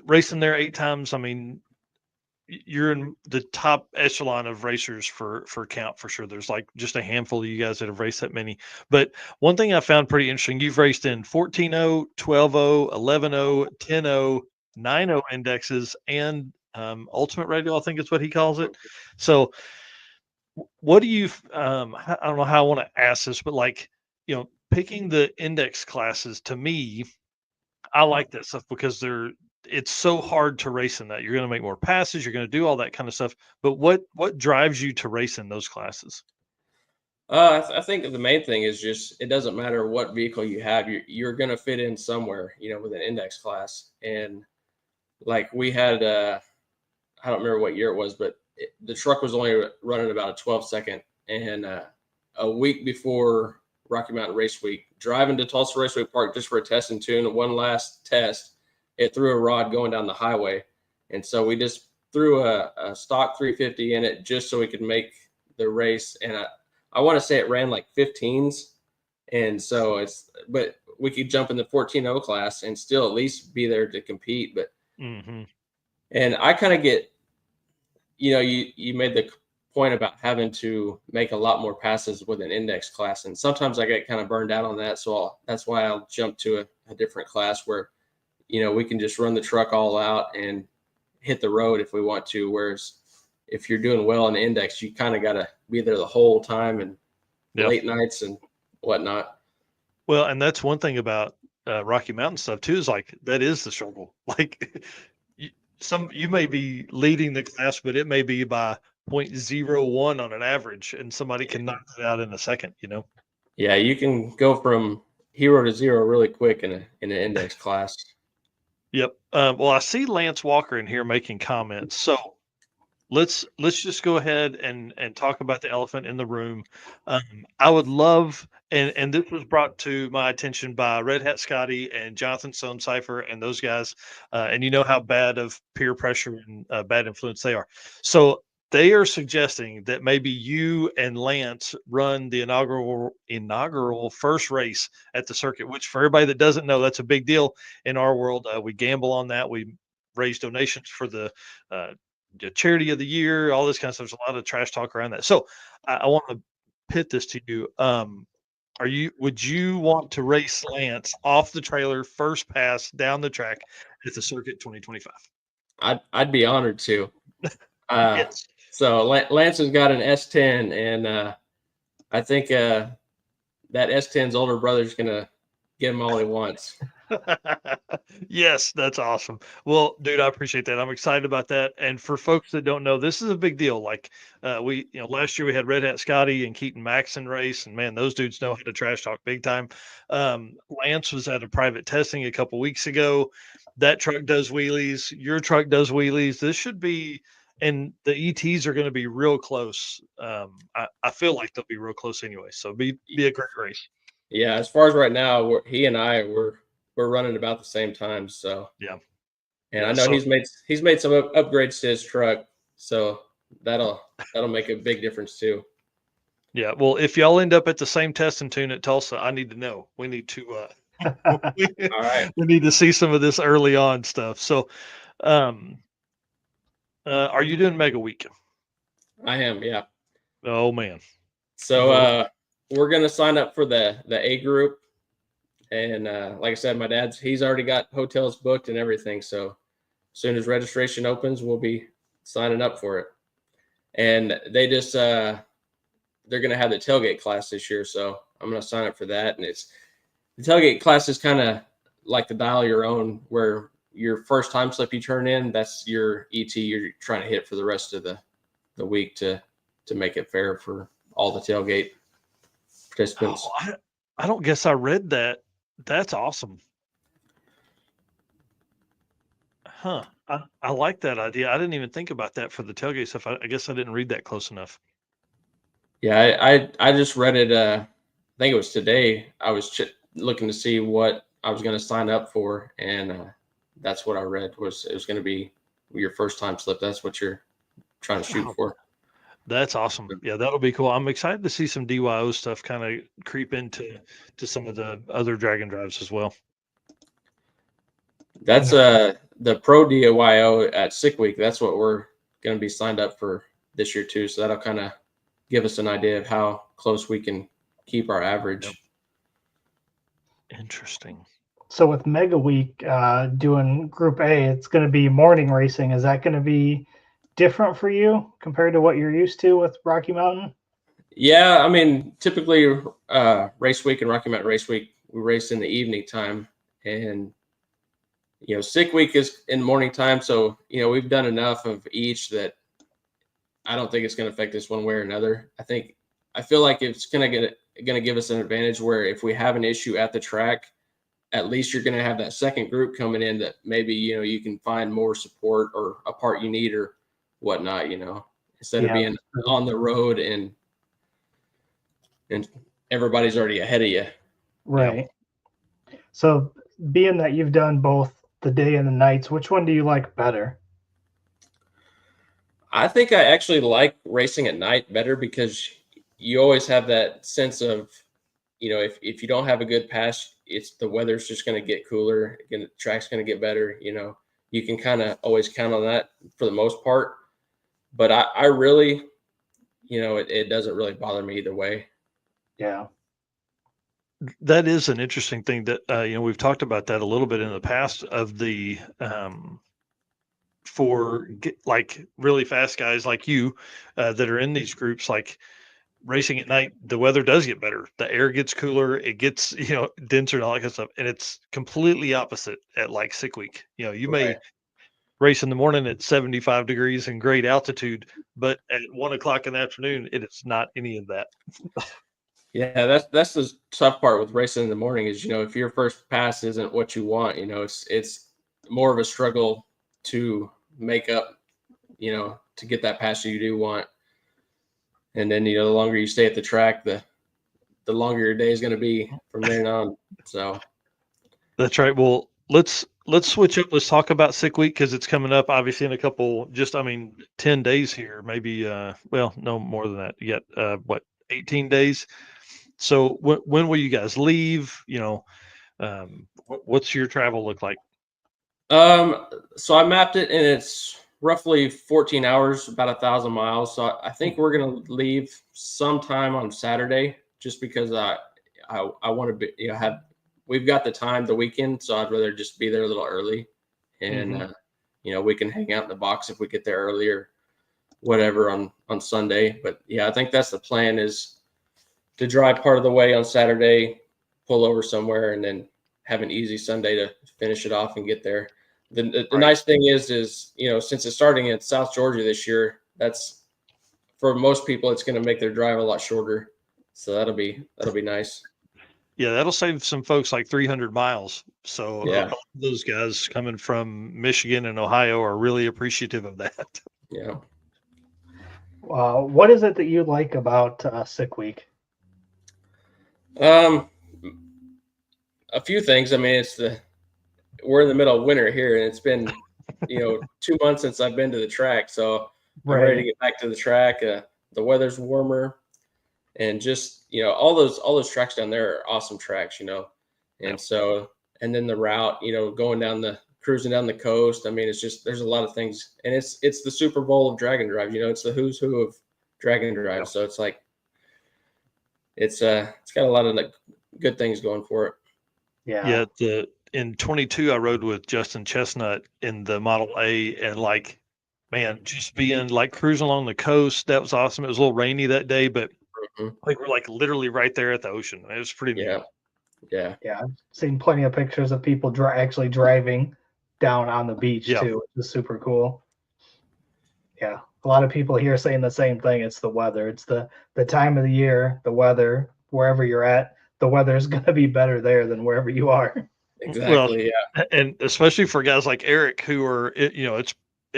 racing there 8 times. I mean, you're in the top echelon of racers for count for sure. There's like just a handful of you guys that have raced that many. But one thing I found pretty interesting, you've raced in 14.0, 12.0, 11.0, 10.0, 9.0 indexes, and Ultimate Radio, I think is what he calls it. So what do you I don't know how I want to ask this, but picking the index classes, to me, I like that stuff because it's so hard to race in that. You're going to make more passes, you're going to do all that kind of stuff. But what drives you to race in those classes? I think the main thing is just, it doesn't matter what vehicle you have, you're going to fit in somewhere, with an index class. And like we had, I don't remember what year it was, but the truck was only running about a 12-second. And a week before Rocky Mountain Race Week, driving to Tulsa Raceway Park just for a test and tune, one last test, it threw a rod going down the highway. And so we just threw a stock 350 in it just so we could make the race. And I want to say it ran like 15s. And so but we could jump in the 14.0 class and still at least be there to compete. But, and I kind of get, you made the point about having to make a lot more passes with an index class. And sometimes I get kind of burned out on that. So that's why I'll jump to a different class where, we can just run the truck all out and hit the road if we want to. Whereas if you're doing well in the index, you kind of got to be there the whole time and late nights and whatnot. Well, and that's one thing about Rocky Mountain stuff too, is like, that is the struggle. Like you may be leading the class, but it may be by 0.01 on an average, and somebody can knock it out in a second, Yeah, you can go from hero to zero really quick in an index class. Yep. Well, I see Lance Walker in here making comments. So let's just go ahead and talk about the elephant in the room. I would love, and this was brought to my attention by Red Hat Scotty and Jonathan Stonecipher and those guys, and you know how bad of peer pressure and bad influence they are. So they are suggesting that maybe you and Lance run the inaugural first race at the circuit, which for everybody that doesn't know, that's a big deal in our world. We gamble on that. We raise donations for the charity of the year, all this kind of stuff. There's a lot of trash talk around that. So I want to pit this to you. Would you want to race Lance off the trailer, first pass down the track at the circuit 2025? I'd be honored to. Yes. So Lance has got an S10, and I think that S10's older brother's gonna give him all he wants. Yes, that's awesome. Well, dude, I appreciate that. I'm excited about that. And for folks that don't know, this is a big deal. Like last year we had Red Hat Scotty and Keaton Maxon race, and man, those dudes know how to trash talk big time. Lance was at a private testing a couple weeks ago. That truck does wheelies. Your truck does wheelies. This should be, and the ETs are going to be real close. I feel like they'll be real close anyway. So be a great race. Yeah, as far as right now, he and I we're running about the same time. So yeah, and I know he's made some upgrades to his truck, so that'll make a big difference too. Yeah, well, if y'all end up at the same test and tune at Tulsa, I need to know. We need to all right. We need to see some of this early on stuff. So are you doing Mega Week? I am, yeah. Oh man. So we're gonna sign up for the A group. And like I said, my he's already got hotels booked and everything. So as soon as registration opens, we'll be signing up for it. And they just, they're going to have the tailgate class this year. So I'm going to sign up for that. And the tailgate class is kind of like the dial your own, where your first time slip you turn in, that's your ET you're trying to hit for the rest of the week to make it fair for all the tailgate participants. Oh, I don't guess I read that. That's awesome. Huh. I like that idea. I didn't even think about that for the tailgate stuff. I guess I didn't read that close enough. Yeah, I just read it. I think it was today. I was looking to see what I was going to sign up for, and that's what I read it was going to be your first time slip. That's what you're trying to shoot for. That's awesome. Yeah, that'll be cool. I'm excited to see some DYO stuff kind of creep into some of the other Dragon drives as well. That's the pro DYO at Sick Week. That's what we're going to be signed up for this year too. So that'll kind of give us an idea of how close we can keep our average. Yep. Interesting. So with Mega Week doing Group A, it's going to be morning racing. Is that going to be different for you compared to what you're used to with Rocky Mountain? Yeah, I mean, typically race week and Rocky Mountain Race Week, we race in the evening time, and Sick Week is in the morning time. So we've done enough of each that I don't think it's going to affect us one way or another. I feel like it's going to give us an advantage where if we have an issue at the track, at least you're going to have that second group coming in that maybe you can find more support or a part you need or whatnot, instead of being on the road and everybody's already ahead of you. Right. So being that you've done both the day and the nights, which one do you like better? I think I actually like racing at night better because you always have that sense of, if you don't have a good pass, the weather's just going to get cooler. The track's going to get better. You can kind of always count on that for the most part. But I really, it doesn't really bother me either way. Yeah. That is an interesting thing that, we've talked about that a little bit in the past of the, like really fast guys like you that are in these groups, like racing at night, the weather does get better. The air gets cooler. It gets, denser and all that kind of stuff. And it's completely opposite at like sick week. You may Right. race in the morning at 75 degrees and great altitude, but at 1 o'clock in the afternoon, it is not any of that. Yeah, that's the tough part with racing in the morning is, if your first pass isn't what you want, it's more of a struggle to make up, to get that pass you do want. And then, the longer you stay at the track, the longer your day is going to be from there on. So That's right. Well, let's switch up. Let's talk about sick week because it's coming up obviously in a couple, 10 days here, maybe, well, no more than that yet. 18 days. So when will you guys leave? What's your travel look like? So I mapped it and it's roughly 14 hours, about 1,000 miles. So I think we're going to leave sometime on Saturday just because I want to be, we've got the time the weekend. So I'd rather just be there a little early and, we can hang out in the box if we get there earlier, whatever on Sunday. But yeah, I think that's the plan is to drive part of the way on Saturday, pull over somewhere, and then have an easy Sunday to finish it off and get there. The nice thing is, since it's starting in South Georgia this year, that's for most people, it's going to make their drive a lot shorter. So that'll be nice. Yeah, that'll save some folks like 300 miles. So Yeah. Those guys coming from Michigan and Ohio are really appreciative of that. Yeah. What is it that you like about sick week? A few things. I mean, we're in the middle of winter here, and it's been 2 months since I've been to the track, so I'm ready to get back to the track. The weather's warmer, and just all those tracks down there are awesome tracks, and so and then the route, cruising down the coast. I mean, it's just there's a lot of things, and it's the Super Bowl of drag and drive. It's the who's who of drag and drive. Yeah. So it's like it's got a lot of good things going for it. Yeah. In 22, I rode with Justin Chestnut in the Model A, and like, man, just being like cruising along the coast, that was awesome. It was a little rainy that day, but like we're like literally right there at the ocean. It was pretty neat. Yeah. I've seen plenty of pictures of people actually driving down on the beach too, which is super cool. Yeah, a lot of people here saying the same thing. It's the weather. It's the time of the year, the weather. Wherever you're at, the weather's going to be better there than wherever you are. Exactly. Well, and especially for guys like Eric who are, it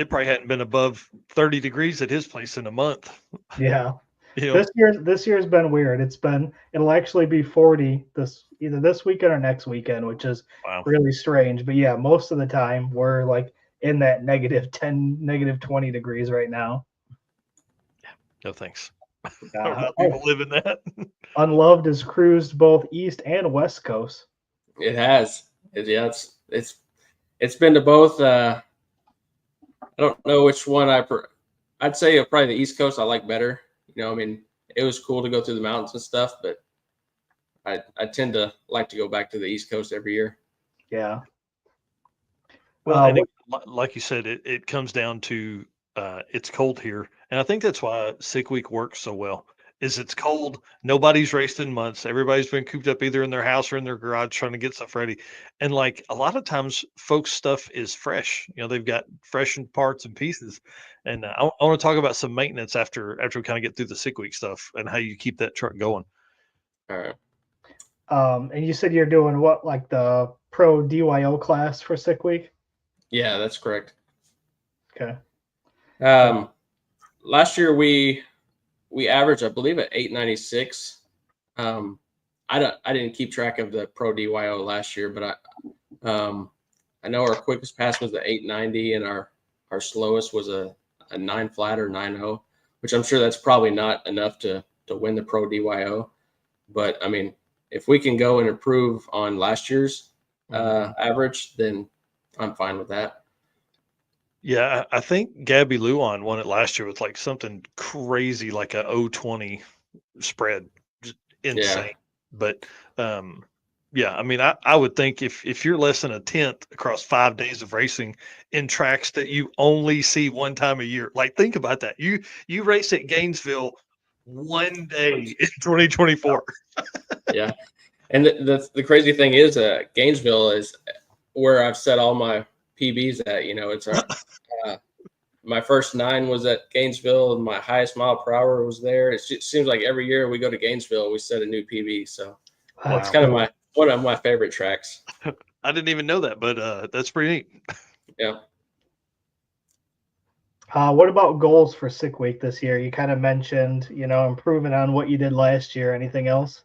probably hadn't been above 30 degrees at his place in a month. Yeah. This year's been weird. It'll actually be 40 either this weekend or next weekend, which is really strange. But yeah, most of the time we're like in that -10, -20 degrees right now. Yeah, no thanks. I don't know people live in that. Unloved has cruised both east and west coast. It has. It's been to both. I don't know which one I'd say probably the East Coast I like better. I mean, it was cool to go through the mountains and stuff, but I tend to like to go back to the East Coast every year. Yeah. Well, like you said, it comes down to it's cold here, and I think that's why sick week works so well. Is it's cold. Nobody's raced in months. Everybody's been cooped up either in their house or in their garage trying to get stuff ready. And like a lot of times, folks' stuff is fresh. They've got fresh parts and pieces. And I want to talk about some maintenance after we kind of get through the sick week stuff and how you keep that truck going. All right. And you said you're doing what, like the pro DYO class for sick week? Yeah, that's correct. Okay. last year we averaged, I believe, at 896. I didn't keep track of the pro DYO last year, but I know our quickest pass was the 890, and our slowest was a 9 flat or 9.0, which I'm sure that's probably not enough to win the pro DYO. But I mean, if we can go and improve on last year's average, then I'm fine with that. Yeah, I think Gabby Luan won it last year with like something crazy, like a 020 spread, just insane. But yeah, I mean, I would think if you're less than a tenth across 5 days of racing in tracks that you only see one time a year, like think about that. You race at Gainesville one day in 2024. Yeah, and the crazy thing is, Gainesville is where I've set all my PBs at. You know, it's my first 9 was at Gainesville, and my highest mile per hour was there. It seems like every year we go to Gainesville, we set a new PB. So it's kind of one of my favorite tracks. I didn't even know that, but that's pretty neat. Yeah. What about goals for Sick Week this year? You kind of mentioned, improving on what you did last year. Anything else?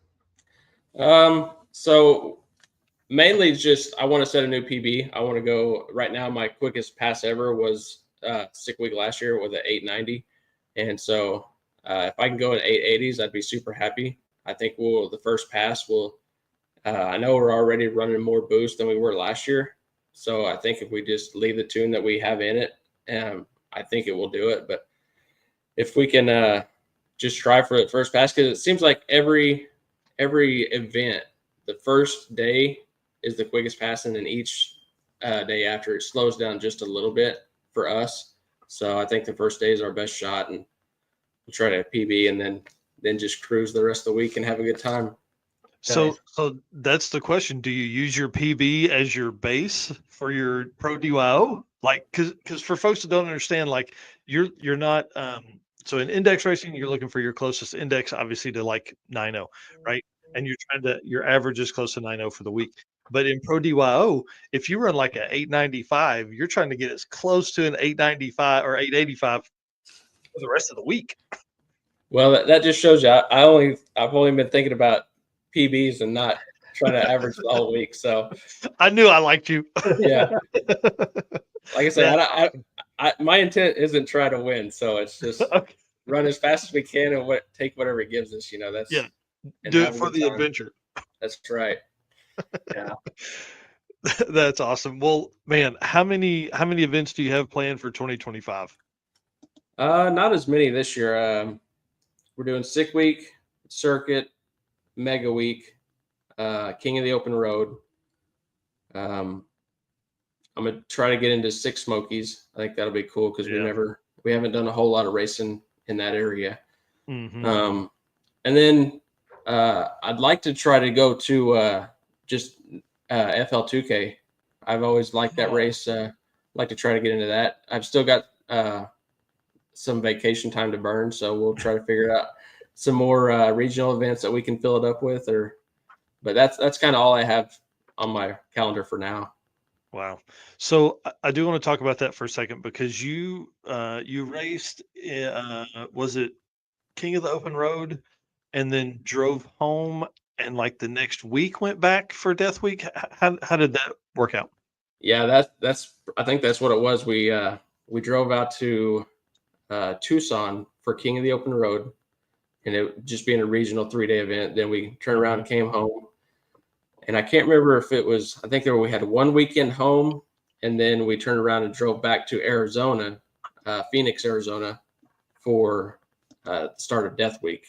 So mainly just I want to set a new PB. I want to go right now. My quickest pass ever was Sick Week last year with an 890, and so if I can go in 880s, I'd be super happy. I think the first pass will. I know we're already running more boost than we were last year, so I think if we just leave the tune that we have in it, I think it will do it. But if we can just try for the first pass, because it seems like every event, the first day is the quickest pass, and then each day after it slows down just a little bit for us. So I think the first day is our best shot, and we'll try to PB and then just cruise the rest of the week and have a good time. So that's the question. Do you use your PB as your base for your pro DYO? Like, because for folks that don't understand, like you're not so in index racing, you're looking for your closest index, obviously, to like 9.0, right? And your average is close to 9.0 for the week. But in pro DYO, if you run like an 895, you're trying to get as close to an 895 or 885 for the rest of the week. Well, that just shows you I've only been thinking about PBs and not trying to average the whole week. So I knew I liked you. Yeah. Like I said, my intent isn't try to win. So it's just run as fast as we can and take whatever it gives us. That's do it for the adventure. That's right. Yeah. That's awesome. Well, man, how many events do you have planned for 2025? Not as many this year. We're doing Sick Week, Circuit, Mega Week, King of the Open Road. I'm gonna try to get into Six Smokies. I think that'll be cool because we haven't done a whole lot of racing in that area. Mm-hmm. And then I'd like to try to go to just FL2K. I've always liked that race. Like to try to get into that. I've still got some vacation time to burn, so we'll try to figure out some more regional events that we can fill it up with. But that's kind of all I have on my calendar for now. Wow. So I do want to talk about that for a second because you raced, was it King of the Open Road, and then drove home, and like the next week went back for Death Week. How did that work out? Yeah, I think that's what it was. We drove out to Tucson for King of the Open Road, and it just being a regional 3-day event. Then we turned around and came home. And I can't remember if it was, I think we had 1 weekend home, and then we turned around and drove back to Arizona, Phoenix, Arizona, for the start of Death Week.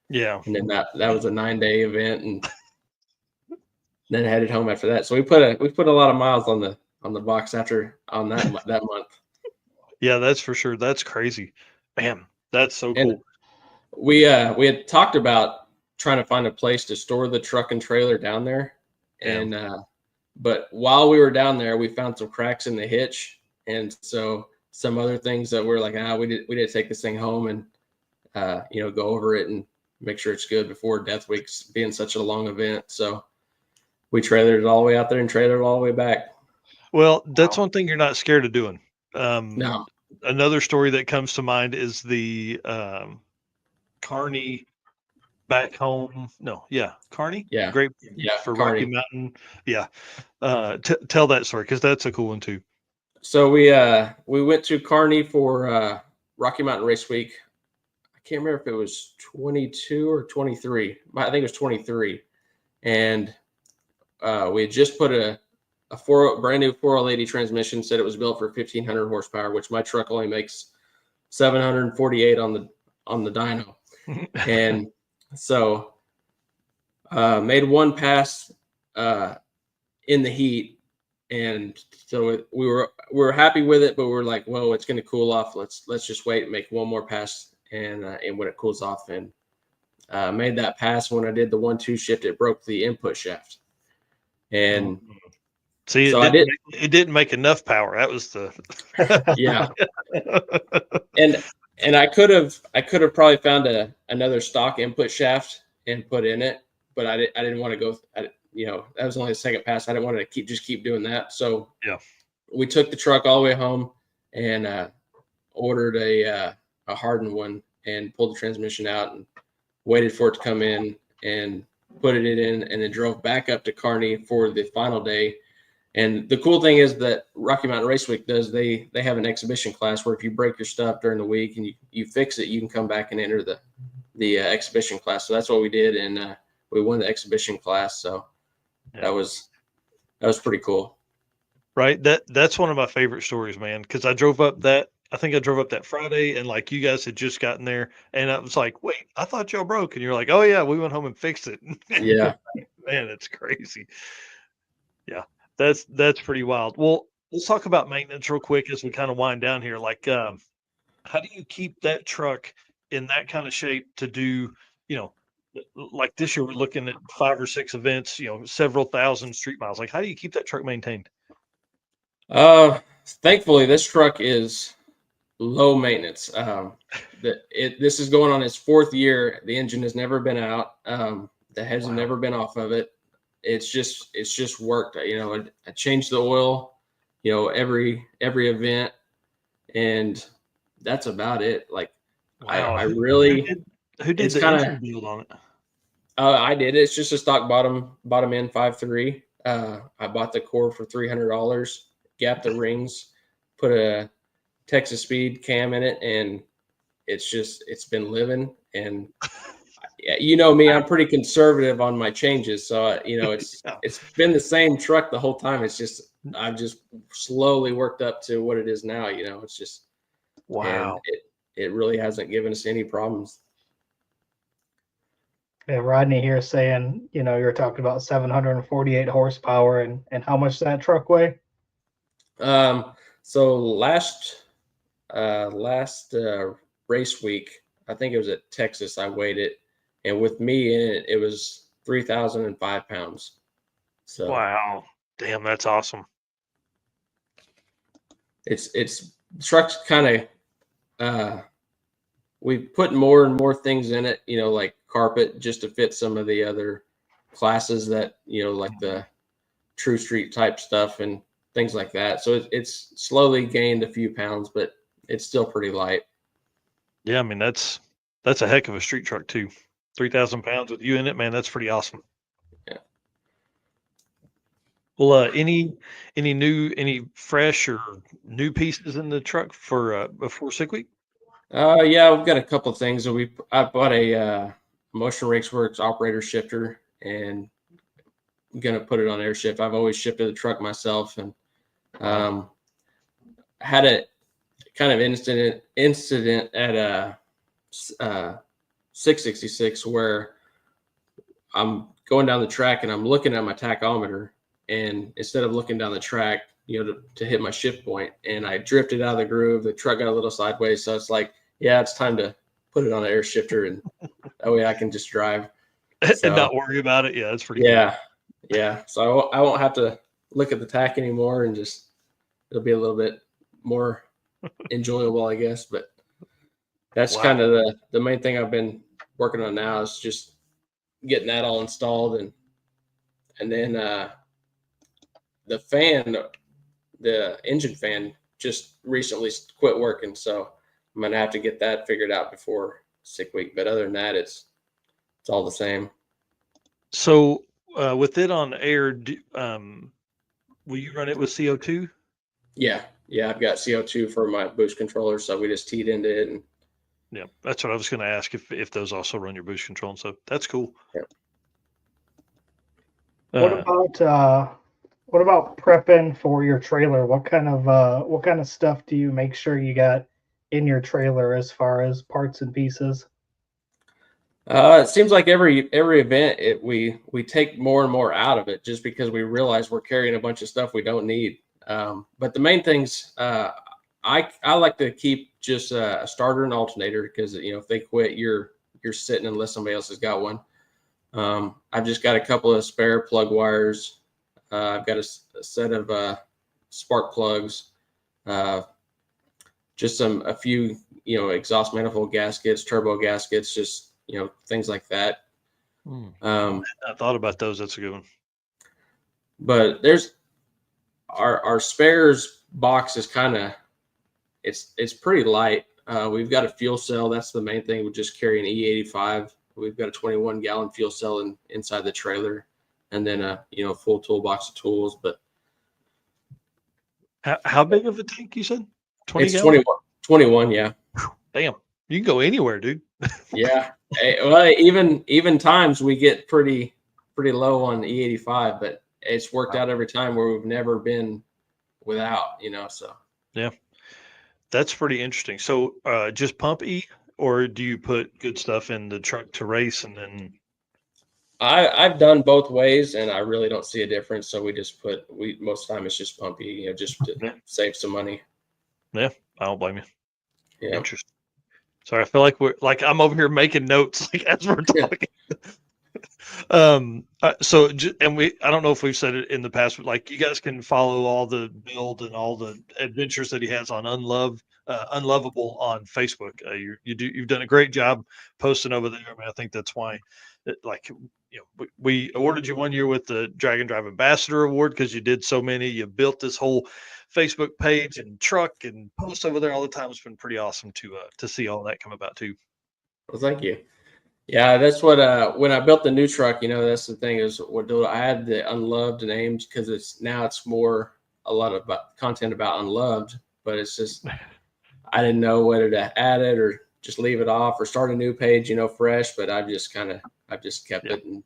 Yeah. And then that was a 9-day event, and then headed home after that. So we put a lot of miles on the box on that month. Yeah, that's for sure. That's crazy. Man, that's so cool. And we had talked about trying to find a place to store the truck and trailer down there. Yeah. And but while we were down there, we found some cracks in the hitch, and so some other things that we're like, we did take this thing home and go over it and make sure it's good before Death Week's being such a long event. So we trailered it all the way out there and trailered it all the way back. Well, that's one thing you're not scared of doing. No. Another story that comes to mind is the Kearney back home. No, yeah, Kearney. Yeah. Great Yeah, for Rocky Kearney. Mountain. Yeah. Tell that story because that's a cool one too. So we went to Kearney for Rocky Mountain Race Week. I can't remember if it was 22 or 23. I think it was 23. And we had just put a brand new 480 transmission. Said it was built for 1,500 horsepower, which my truck only makes 748 on the dyno. And so made one pass in the heat, and so we were happy with it, but we were like, well, it's going to cool off. Let's just wait and make one more pass, and when it cools off, and made that pass. When I did the 1-2 shift, it broke the input shaft, and see, so it didn't make enough power. That was the yeah. And I could have probably found another stock input shaft and put in it, but I didn't want to go. That was only the second pass. I didn't want to keep doing that. So yeah, we took the truck all the way home and ordered a hardened one and pulled the transmission out and waited for it to come in and put it in, and then drove back up to Kearney for the final day. And the cool thing is that Rocky Mountain Race Week they have an exhibition class where if you break your stuff during the week and you fix it, you can come back and enter the exhibition class. So that's what we did, and we won the exhibition class. So that was pretty cool. Right. That's one of my favorite stories, man. Because I think I drove up that Friday, and like you guys had just gotten there, and I was like, "Wait, I thought y'all broke," and you're like, "Oh yeah, we went home and fixed it." Yeah, man, it's crazy. Yeah, that's pretty wild. Well, let's talk about maintenance real quick as we kind of wind down here. Like, how do you keep that truck in that kind of shape to do, you know, like this year we're looking at 5 or 6 events, several thousand street miles. Like, how do you keep that truck maintained? Thankfully, this truck is low maintenance. This is going on its 4th year. The engine has never been out. The heads have never been off of it. It's just worked. I changed the oil, every event, and that's about it. Like, Wow. I really, who did it's the kinda- engine build on it? I did. It's just a stock bottom end 5.3. I bought the core for $300, gapped the rings, put a Texas Speed cam in it, and it's been living. And you know me, I'm pretty conservative on my changes, so it's been the same truck the whole time. It's just I've just slowly worked up to what it is now. It's just Wow. And it really hasn't given us any problems. Yeah, Rodney here saying, you're talking about 748 horsepower, and how much does that truck weigh? So last race week, I think it was at Texas, I weighed it, and with me in it, it was 3,005 pounds. So Wow. Damn, that's awesome. it's truck's kind of we put more and more things in it, like carpet, just to fit some of the other classes that, like the True Street type stuff and things like that. So it's slowly gained a few pounds, but it's still pretty light. Yeah, I mean that's a heck of a street truck too. 3,000 pounds with you in it, man. That's pretty awesome. Yeah. Well, any fresh or new pieces in the truck for before Sick Week? Yeah, we've got a couple of things. I bought a Motion Rakes Works operator shifter, and I'm gonna put it on air shift. I've always shifted the truck myself, and had a kind of incident at a 666 where I'm going down the track and I'm looking at my tachometer, and instead of looking down the track, to hit my shift point, and I drifted out of the groove. The truck got a little sideways, so it's like, yeah, it's time to put it on an air shifter, and that way I can just drive and not worry about it. Yeah, that's pretty cool. Yeah. So I won't have to look at the tack anymore, and it'll be a little bit more enjoyable, I guess. But that's kind of the main thing I've been working on now, is just getting that all installed, and then the engine fan just recently quit working, so I'm gonna have to get that figured out before sick week. But other than that, it's all the same. So with it on air, will you run it with CO2? Yeah, I've got CO2 for my boost controller, so we just teed into it. And yeah, that's what I was going to ask, if those also run your boost control and stuff. That's cool. Yeah. What about prepping for your trailer? What kind of stuff do you make sure you got in your trailer as far as parts and pieces? It seems like every event we take more and more out of it just because we realize we're carrying a bunch of stuff we don't need. But the main things, I like to keep just a starter and alternator, because if they quit, you're sitting unless somebody else has got one. I've just got a couple of spare plug wires. I've got a set of spark plugs, just a few exhaust manifold gaskets, turbo gaskets, just things like that. I thought about those. That's a good one. But there's our spares box is kind of it's pretty light. We've got a fuel cell. That's the main thing. We just carry an E85. We've got a 21-gallon fuel cell inside the trailer, and then a full toolbox of tools. But how big of a tank you said? 20 it's gallons? 21. Yeah. Damn, you can go anywhere, dude. Yeah. Well, even times we get pretty low on the E85, but it's worked out every time where we've never been without. So yeah, that's pretty interesting. So just pump E, or do you put good stuff in the truck to race and then? I've done both ways, and I really don't see a difference. So most of the time it's just pump E, just to save some money. Yeah, I don't blame you. Yeah. Interesting. Sorry, I feel like I'm over here making notes as we're talking. I don't know if we've said it in the past, but you guys can follow all the build and all the adventures that he has on Unlovable on Facebook. You've done a great job posting over there. I mean, I think that's why we awarded you one year with the Drag and Drive Ambassador Award, because you did so many. You built this whole Facebook page and truck and post over there all the time. It's been pretty awesome to see all that come about too. Well, thank you. Yeah, that's what when I built the new truck, that's the thing is I had the Unloved names because it's more a lot of content about Unloved, but it's just I didn't know whether to add it or just leave it off or start a new page, fresh. But I've just kept it. And,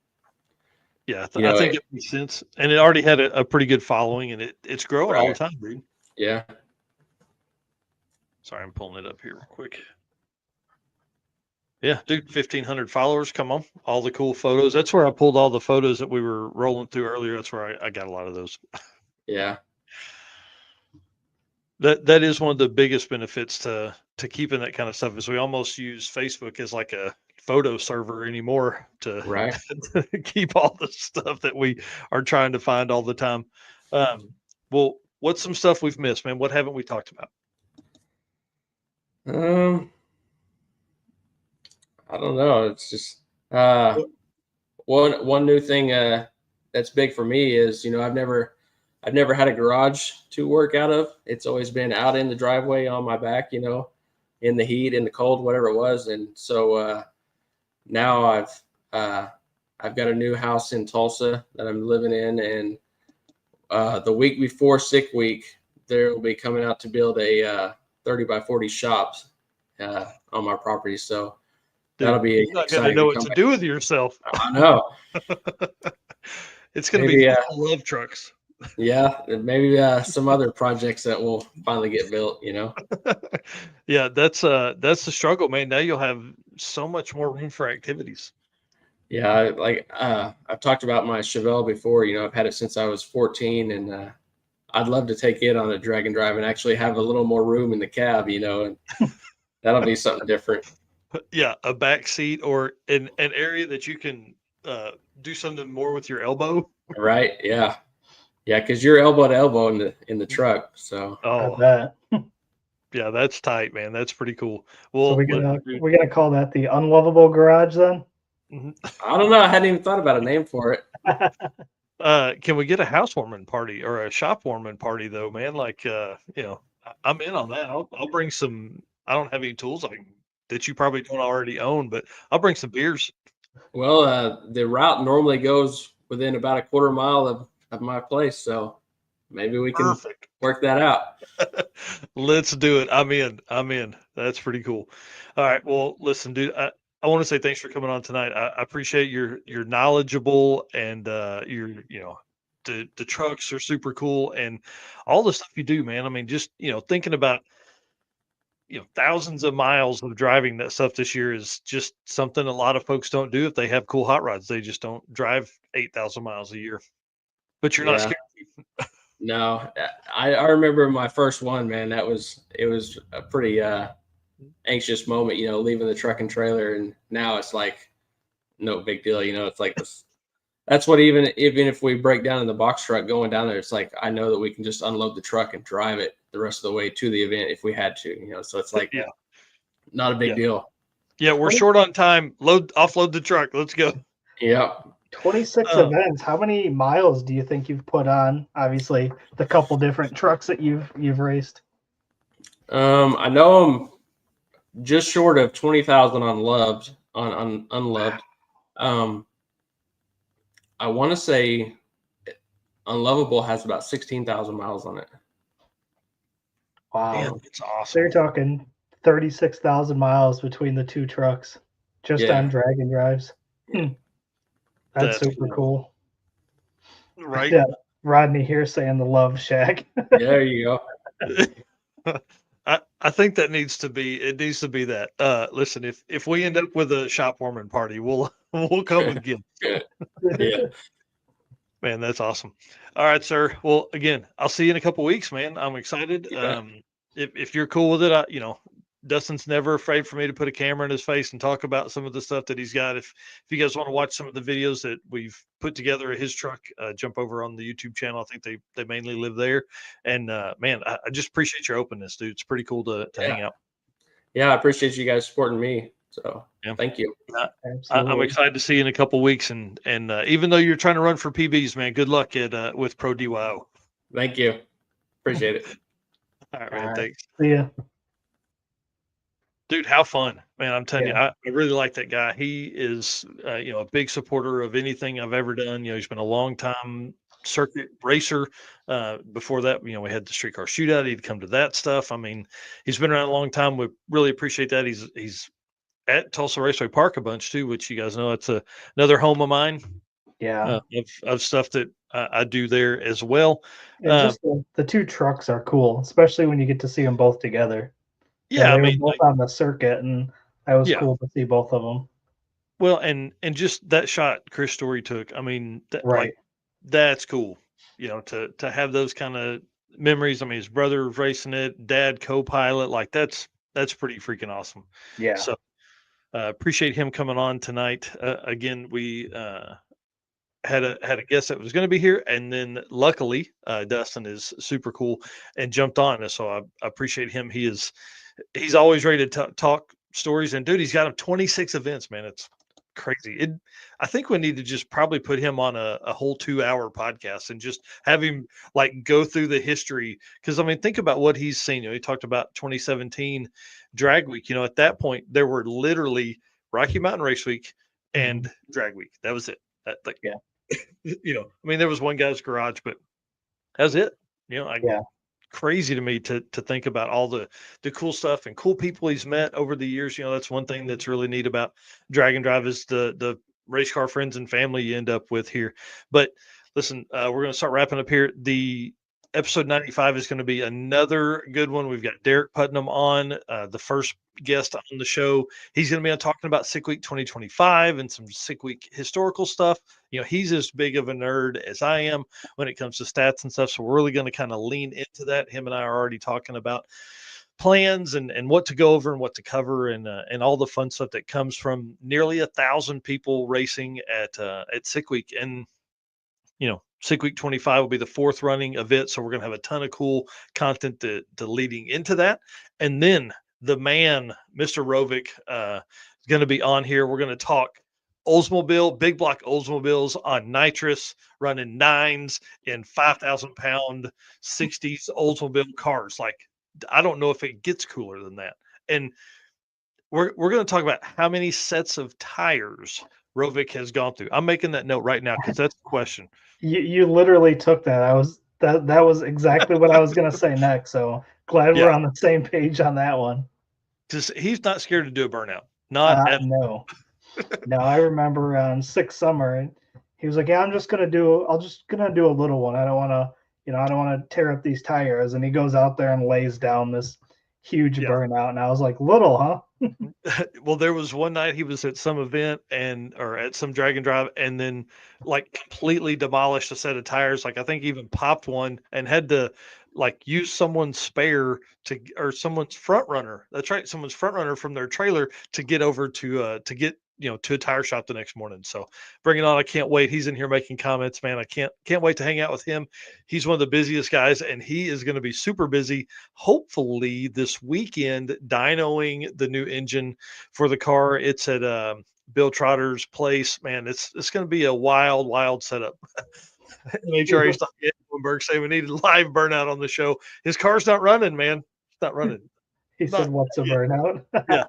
I think it makes sense, and it already had a pretty good following, and it's growing all the time, dude. Yeah. Sorry, I'm pulling it up here real quick. Yeah, dude, 1,500 followers. Come on, all the cool photos. That's where I pulled all the photos that we were rolling through earlier. That's where I got a lot of those. Yeah. That is one of the biggest benefits to keeping that kind of stuff, is we almost use Facebook as like a photo server anymore to keep all the stuff that we are trying to find all the time. Well, what's some stuff we've missed, man? What haven't we talked about? I don't know. It's just one new thing that's big for me is I've never had a garage to work out of. It's always been out in the driveway on my back, in the heat, in the cold, whatever it was. And so now I've got a new house in Tulsa that I'm living in, and the week before sick week, they'll be coming out to build a 30 by 40 shops on my property. So that'll be you're not going to know what to do with yourself. I know. It's going to be love trucks. Yeah, and maybe some other projects that will finally get built. Yeah, that's the struggle, man. Now you'll have so much more room for activities. Yeah, I've talked about my Chevelle before. I've had it since I was 14, and I'd love to take it on a drag and drive and actually have a little more room in the cab. And that'll be something different. Yeah, a back seat or an area that you can do something more with your elbow. Right. Yeah. Yeah, because you're elbow to elbow in the truck. So yeah, that's tight, man. That's pretty cool. Well, so we're gonna call that the Unlovable Garage then. I don't know. I hadn't even thought about a name for it. Can we get a housewarming party or a shop warming party though, man? I'm in on that. I'll bring some. I don't have any tools that you probably don't already own, but I'll bring some beers. Well, the route normally goes within about a quarter mile of my place, so maybe we can Perfect. work that out. Let's do it. I'm in. I'm in. That's pretty cool. All right. Well, listen, dude. I want to say thanks for coming on tonight. I appreciate your knowledgeable and the trucks are super cool and all the stuff you do, man. I mean, just thinking about thousands of miles of driving that stuff this year is just something a lot of folks don't do if they have cool hot rods. They just don't drive 8,000 miles a year. But you're not Yeah. scared. No, I remember my first one, man. It was a pretty anxious moment, leaving the truck and trailer, and now it's like no big deal. It's like this. That's what even if we break down in the box truck going down there, it's like I know that we can just unload the truck and drive it the rest of the way to the event if we had to. So it's like Yeah. not a big deal. Yeah, we're short on time. Offload the truck. Let's go. Yeah. 26 events. How many miles do you think you've put on? Obviously, the couple different trucks that you've raced. I know I'm just short of 20,000 on unloved. I want to say Unlovable has about 16,000 miles on it. Wow, Man, it's awesome. They're talking 36,000 miles between the two trucks, just on drag and drives. That's super cool. Right? Yeah, Rodney here saying the Love Shack. There you go. I think that needs to be that. Listen, if we end up with a shop warming party, we'll come again. Yeah. Man, that's awesome. All right, sir. Well, again, I'll see you in a couple weeks, man. I'm excited. If you're cool with it, Dustyn's never afraid for me to put a camera in his face and talk about some of the stuff that he's got. If you guys want to watch some of the videos that we've put together at his truck, jump over on the YouTube channel. I think they mainly live there. And man, I just appreciate your openness, dude. It's pretty cool to hang out. Yeah, I appreciate you guys supporting me. So thank you. I'm excited to see you in a couple weeks. And even though you're trying to run for PBs, man, good luck with Pro DYO. Thank you. Appreciate it. All right, man. Thanks. See ya. Dude, how fun, man. I'm telling you, I really like that guy. He is, a big supporter of anything I've ever done. He's been a long time circuit racer. Before that, we had the streetcar shootout. He'd come to that stuff. I mean, he's been around a long time. We really appreciate that. He's at Tulsa Raceway Park a bunch too, which you guys know it's another home of mine. Yeah, of stuff that I do there as well. And just the two trucks are cool, especially when you get to see them both together. Yeah, they were both on the circuit, and that was cool to see both of them. Well, and just that shot Chris Story took. I mean, right. That's cool. To have those kind of memories. I mean, his brother racing it, dad co-pilot, like that's pretty freaking awesome. Yeah. So appreciate him coming on tonight. Again, we had a guest that was going to be here, and then luckily Dustyn is super cool and jumped on us. So I appreciate him. He's always ready to talk stories, and dude, he's got 26 events, man. It's crazy. I think we need to just probably put him on a whole 2-hour podcast and just have him go through the history. Cause I mean, think about what he's seen. He talked about 2017 Drag Week. At that point there were literally Rocky Mountain Race Week and Drag Week. That was it. I mean, there was one guy's garage, but that's it. Crazy to me to think about all the cool stuff and cool people he's met over the years. That's one thing that's really neat about Drag and Drive is the race car friends and family you end up with here. But listen, we're going to start wrapping up here. The episode 95 is going to be another good one. We've got Derek Putnam on, the first guest on the show. He's going to be on talking about Sick Week 2025 and some Sick Week historical stuff. He's as big of a nerd as I am when it comes to stats and stuff. So we're really going to kind of lean into that. Him and I are already talking about plans and what to go over and what to cover and all the fun stuff that comes from nearly 1,000 people racing at Sick Week. And Sick Week 25 will be the fourth running event, so we're going to have a ton of cool content to leading into that. And then the man, Mr. Rovick, is going to be on here. We're going to talk Oldsmobile, big block Oldsmobiles on nitrous, running 9s in 5,000 pound 60s Oldsmobile cars. I don't know if it gets cooler than that. And we're going to talk about how many sets of tires Rovic has gone through. I'm making that note right now because that's the question. You literally took that. That was exactly what I was gonna say next. So glad we're Yeah. on the same page on that one. Just he's not scared to do a burnout. Not at No. No, I remember on sixth summer, and he was like, "Yeah, I'm just gonna do. I'll just gonna do a little one. I don't want to, I don't want to tear up these tires." And he goes out there and lays down this huge Yeah. burnout, and I was like, "Little, huh?" Well, there was one night he was at some event or at some drag and drive, and then like completely demolished a set of tires. Like I think even popped one and had to like use someone's spare or someone's front runner. That's right, someone's front runner from their trailer to get over to get to a tire shop the next morning. So bring it on! I can't wait. He's in here making comments, man. I can't wait to hang out with him. He's one of the busiest guys, and he is going to be super busy. Hopefully this weekend, dynoing the new engine for the car. It's at Bill Trotter's place. Man, it's going to be a wild setup. Make sure he's not getting Bloomberg saying we need a live burnout on the show. His car's not running, man. It's not running. He said, "What's a Yeah. burnout?" Yeah.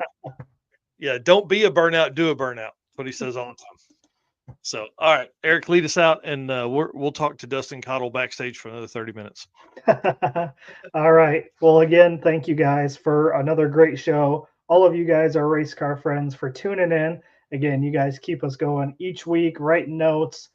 Yeah. Don't be a burnout, do a burnout. That's what he says all the time. So, all right, Eric, lead us out, and we'll talk to Dustyn Caudle backstage for another 30 minutes. All right. Well, again, thank you guys for another great show. All of you guys are race car friends for tuning in. Again, you guys keep us going each week, writing notes,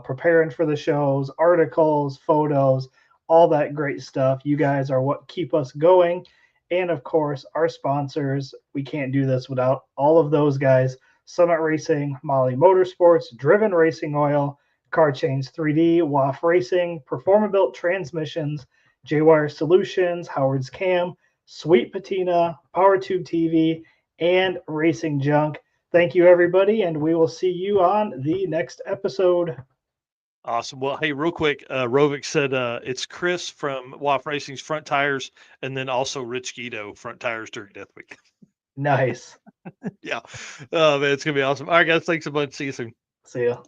preparing for the shows, articles, photos, all that great stuff. You guys are what keep us going. And of course, our sponsors. We can't do this without all of those guys. Summit Racing, Molly Motorsports, Driven Racing Oil, Car Chains 3D, WAF Racing, Performabuilt Transmissions, J-Wire Solutions, Howard's Cam, Sweet Patina, PowerTube TV, and Racing Junk. Thank you, everybody, and we will see you on the next episode. Awesome. Well, hey, real quick, Rovic said it's Chris from WAF Racing's Front Tires, and then also Rich Guido, Front Tires during Death Week. Nice. Yeah. Oh, man, it's going to be awesome. All right, guys. Thanks a bunch. See you soon. See ya.